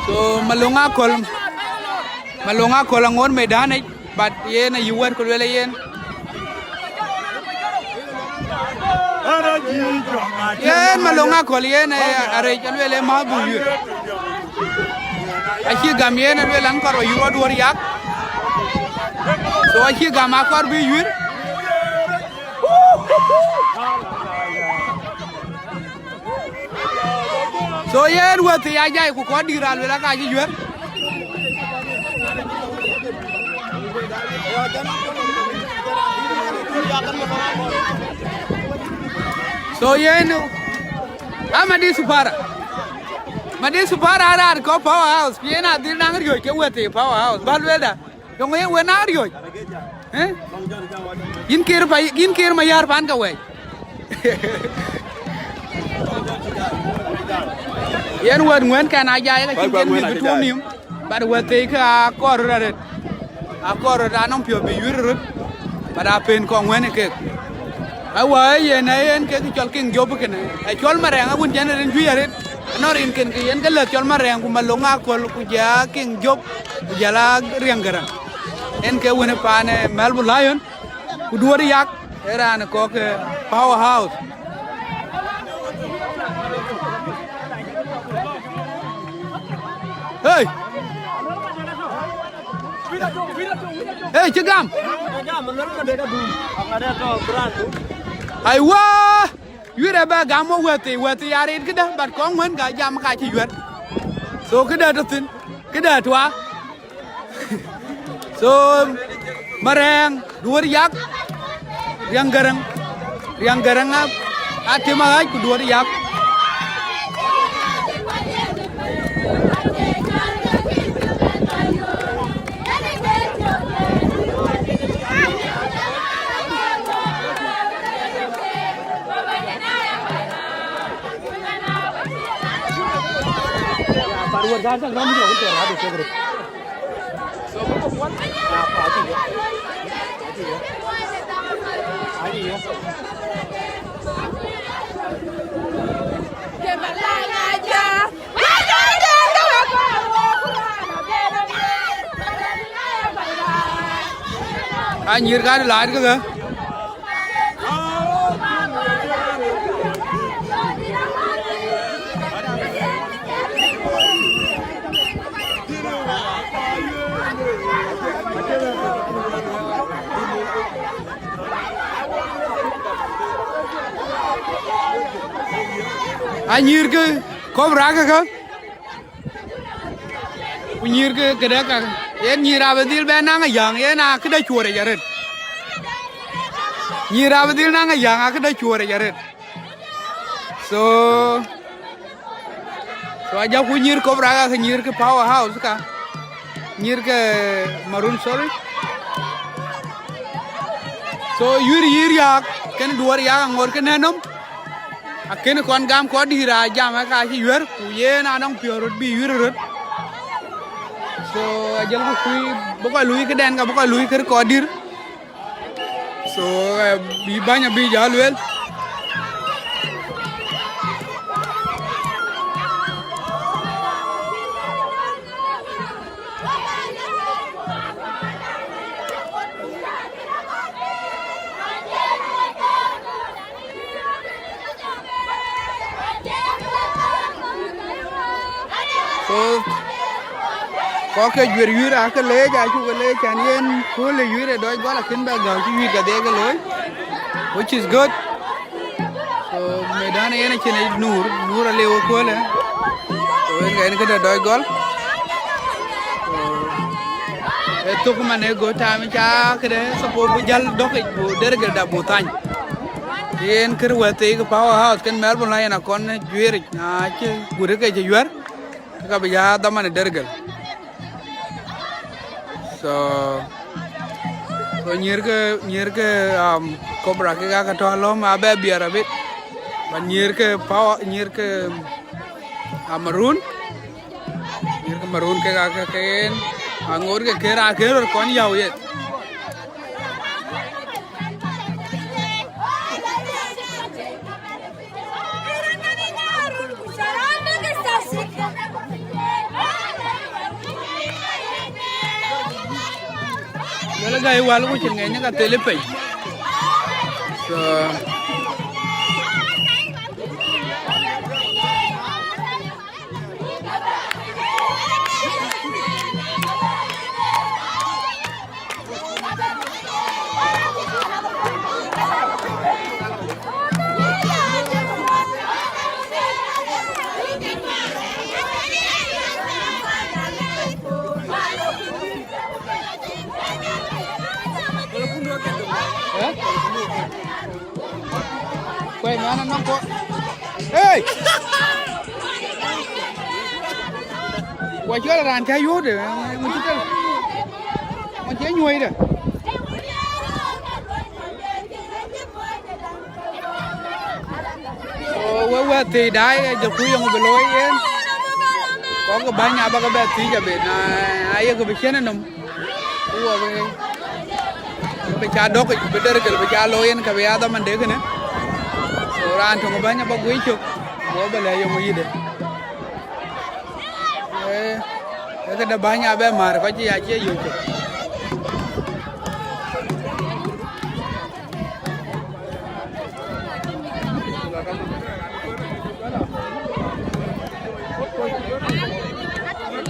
E: so malunga kol ngon medan but yen Yuir ko le yen malunga kol yen are kan le ma bu Yuir achi gam yen le lan kor Yuir duor yak so achi gam akor bi Yuir so so yen wati ya jai ku ko diral wala ka ji Yuir so yen amadi supara ara ko powerhouse yena dir nang ryo ke wati powerhouse balweda dong ye wena ryo yin kir ma yar pan ka we yen wad ngwen kan ajay ka chin mi bitum nim bad wati ka kor raret akor da non pio bi Yuir rut bada pen ko ngwen ke awa yen ke chol king job ke ne chol mareng abun jenen juyaret norin ken ke yen galet chol mareng ku malonga kol ku ja king job ku jala riangara en ke wona pane Melbourne Lion ku duori yak era na ko ke powerhouse hey cegam aywa Yuir ba gamo wati yarin kedah bat kong men ga jam ka ci Yuir so kedah tin kedah twa so mareng duor yak riang garang ati ma ku duor yak Yuir kan lain ke Yuir ke Cobras ke Yuir ke kada ka yen nyira badil ba nanga yang yen a kada chore jaret nyira badil nanga yang a kada chore jaret so aja ku nyir Cobras ka nyir ke powerhouse ka nyir ke Maruuns sorry so Yuir yak ken duor yak ngor ke nanom aken kon gam ko dira jam ka ci Yuir ku yen anong piorot bi Yuir rut so ajal ko kui bokoy lui ke den ka bokoy lui ke ko dir so bi banya bi jalwel so có cái Yuir à cái lễ ja chu cái lễ chan yen ko le Yuir doi gola kin ba ga chu Yuir ga de ga loy which is good so medan yen chen nur le o ko le so en ga da doi gol so to ko mane go ta mi cha ke de so po bu jal do ke bu der ga da bu tan yen kir wate ga powerhouse kan Melbourne la yen kon Yuir na che gure ke Yuir ka ba ya da mane der ga so nyir ke Cobras ke ka to lo ma be biara bit ban nyir ke Maruuns ke ka ken angor ke kera kon yaw ye Wala gay wala ko chinga nya ka telepay so Mana nongko. Hey. Quay chưa là đàn trái vô để mình chút đây. Mình chế nhuây đây. Quay thì đái giờ cuối ông bị lôi yên. Có cái bánh nhà ba cái bé tí giờ bị ai cái bị chén nằm. Ủa vậy. Bị cha đốt cái bị đỡ cái bị cha lôi yên cái bị ada mình để cái này. Rồi ăn trong cái bánh nhà ba quý chục. Bố bà lấy dùng gì đấy. Cái đó bánh nhà bé mà có chi ai chế dùng chục.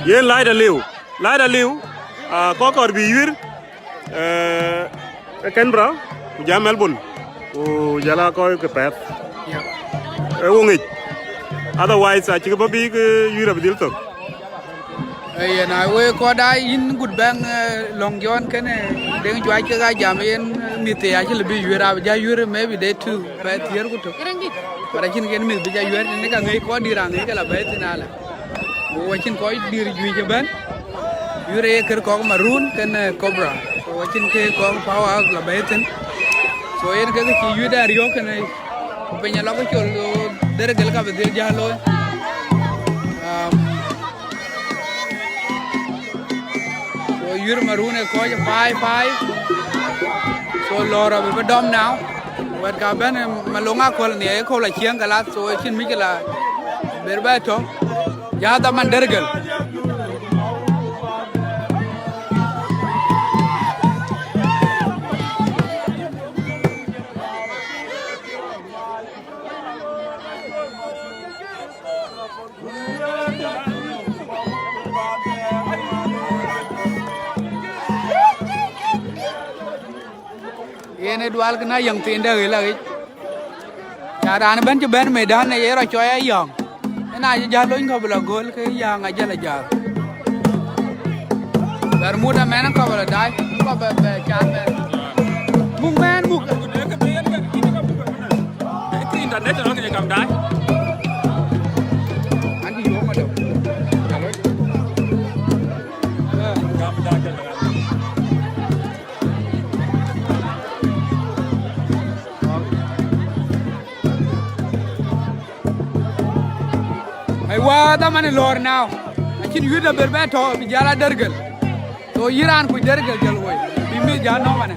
F: Yen lai da liu có còn bị Yuir Canberra ja Melbourne jala coi cái pet wongit otherwise chỉ có bị cái Yuir bị dilto
E: ai na we có dai in good bang long john cái này đang chơi cái jam in mite ya chỉ bị Yuir ja Yuir maybe they too pet here cũng được para chin cái mình bị ja Yuir này cái ngay có đi ra ngay cái là bé thế nào là Wachin koi diri jui jaban, Yuir ker kong Maruuns kan Cobra, wachin ke kong powerhouse la beten, so yen ke ki Yuir da rio kan penya lo ko chol der gel ka bedel jalo, so Yuir Maruuns ko ja pai, so lora be dom now, wat ka ben malonga kol ni ko la chiang kala so chin mi kala berba to. Ya da man dergal Yene dual kena yang tinda lagi. Cara ban cho ben medan này rồi cho ai yang. Này giờ lối không là gol cái giờ ngày giờ là giờ. Bermuda mana kau boleh dah, kau boleh cakap. Mung man mung.
F: cái internet nó cái cầm đái
E: Anh đi vô mà đâu.
F: cầm đái cái
E: Wah, dah mana lor now. Akin Yuir dah berbeto, bicara dergel. So Iran ku dergel jaloi. Bimi jano mana.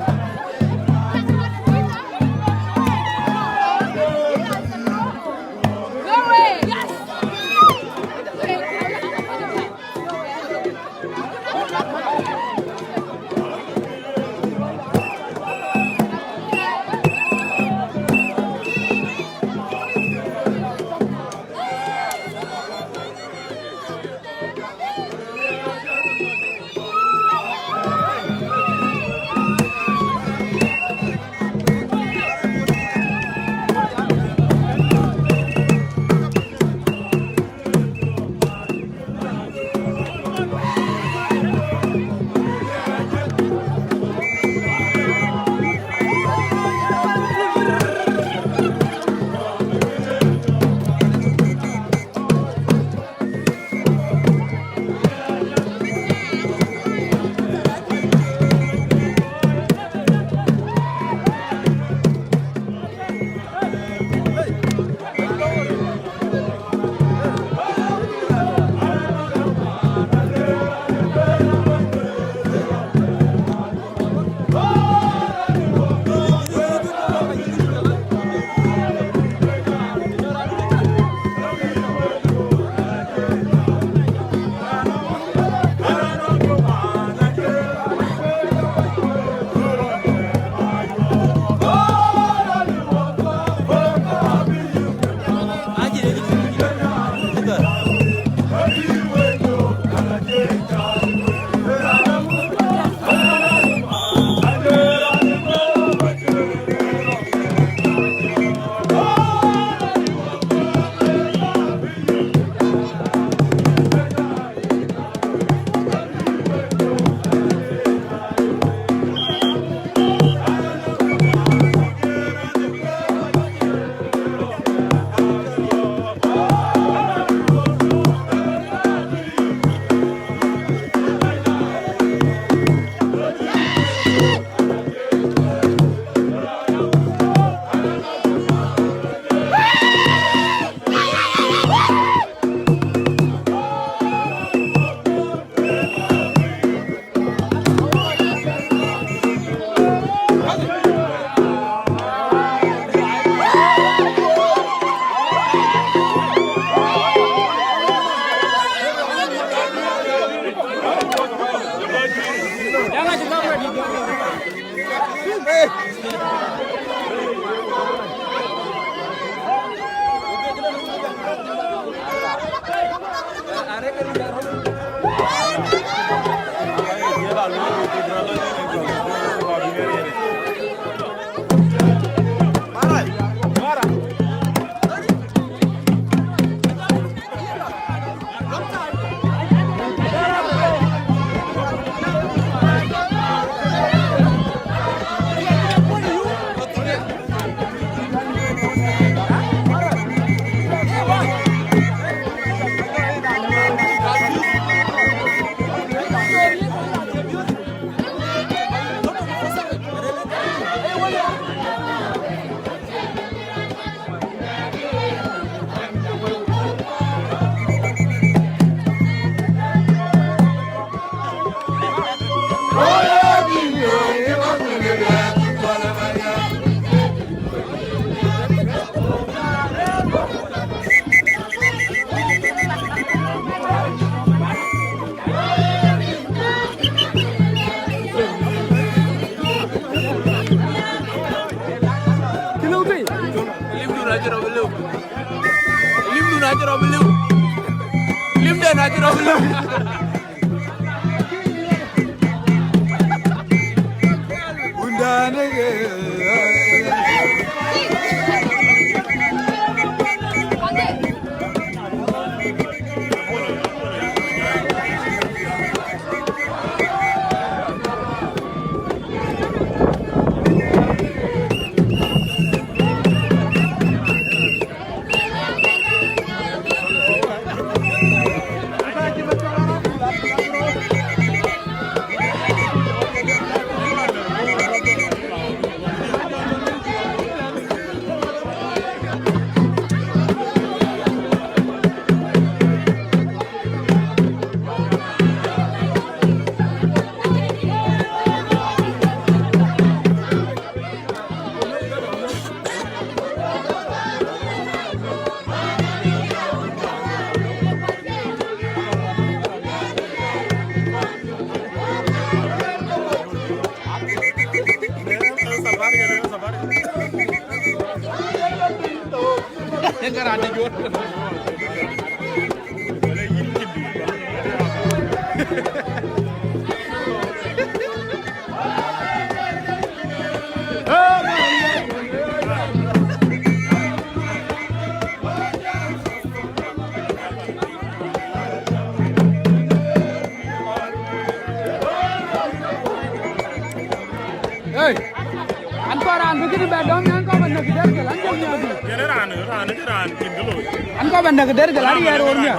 E: Benda geder galari ya orangnya.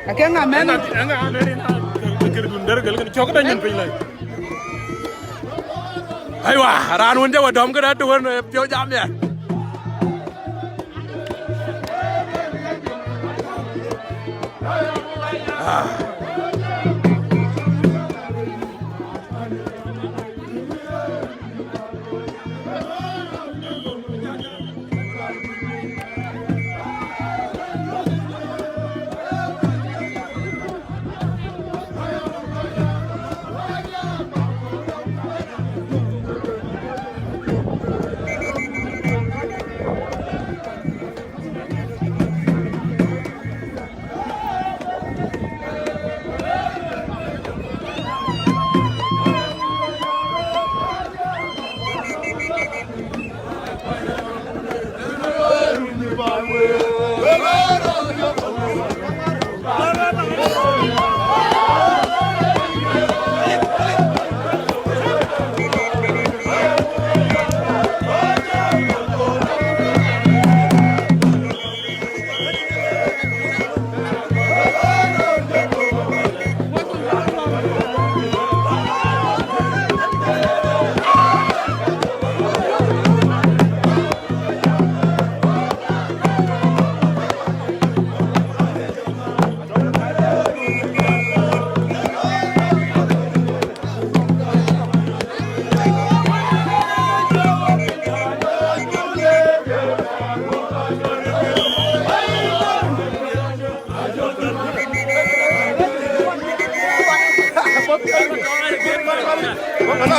E: Kakek nggak main.
F: Enggak ada ini. Kira gunder gal kan cok dan nyampe lagi. Ayo ranun jawa dom kada tuan pio jam ya.
C: Mana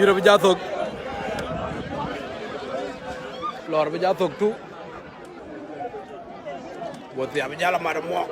E: Yuir bây giờ thuộc lor bây giờ thuộc tu buat tiap bây giờ là mà được mua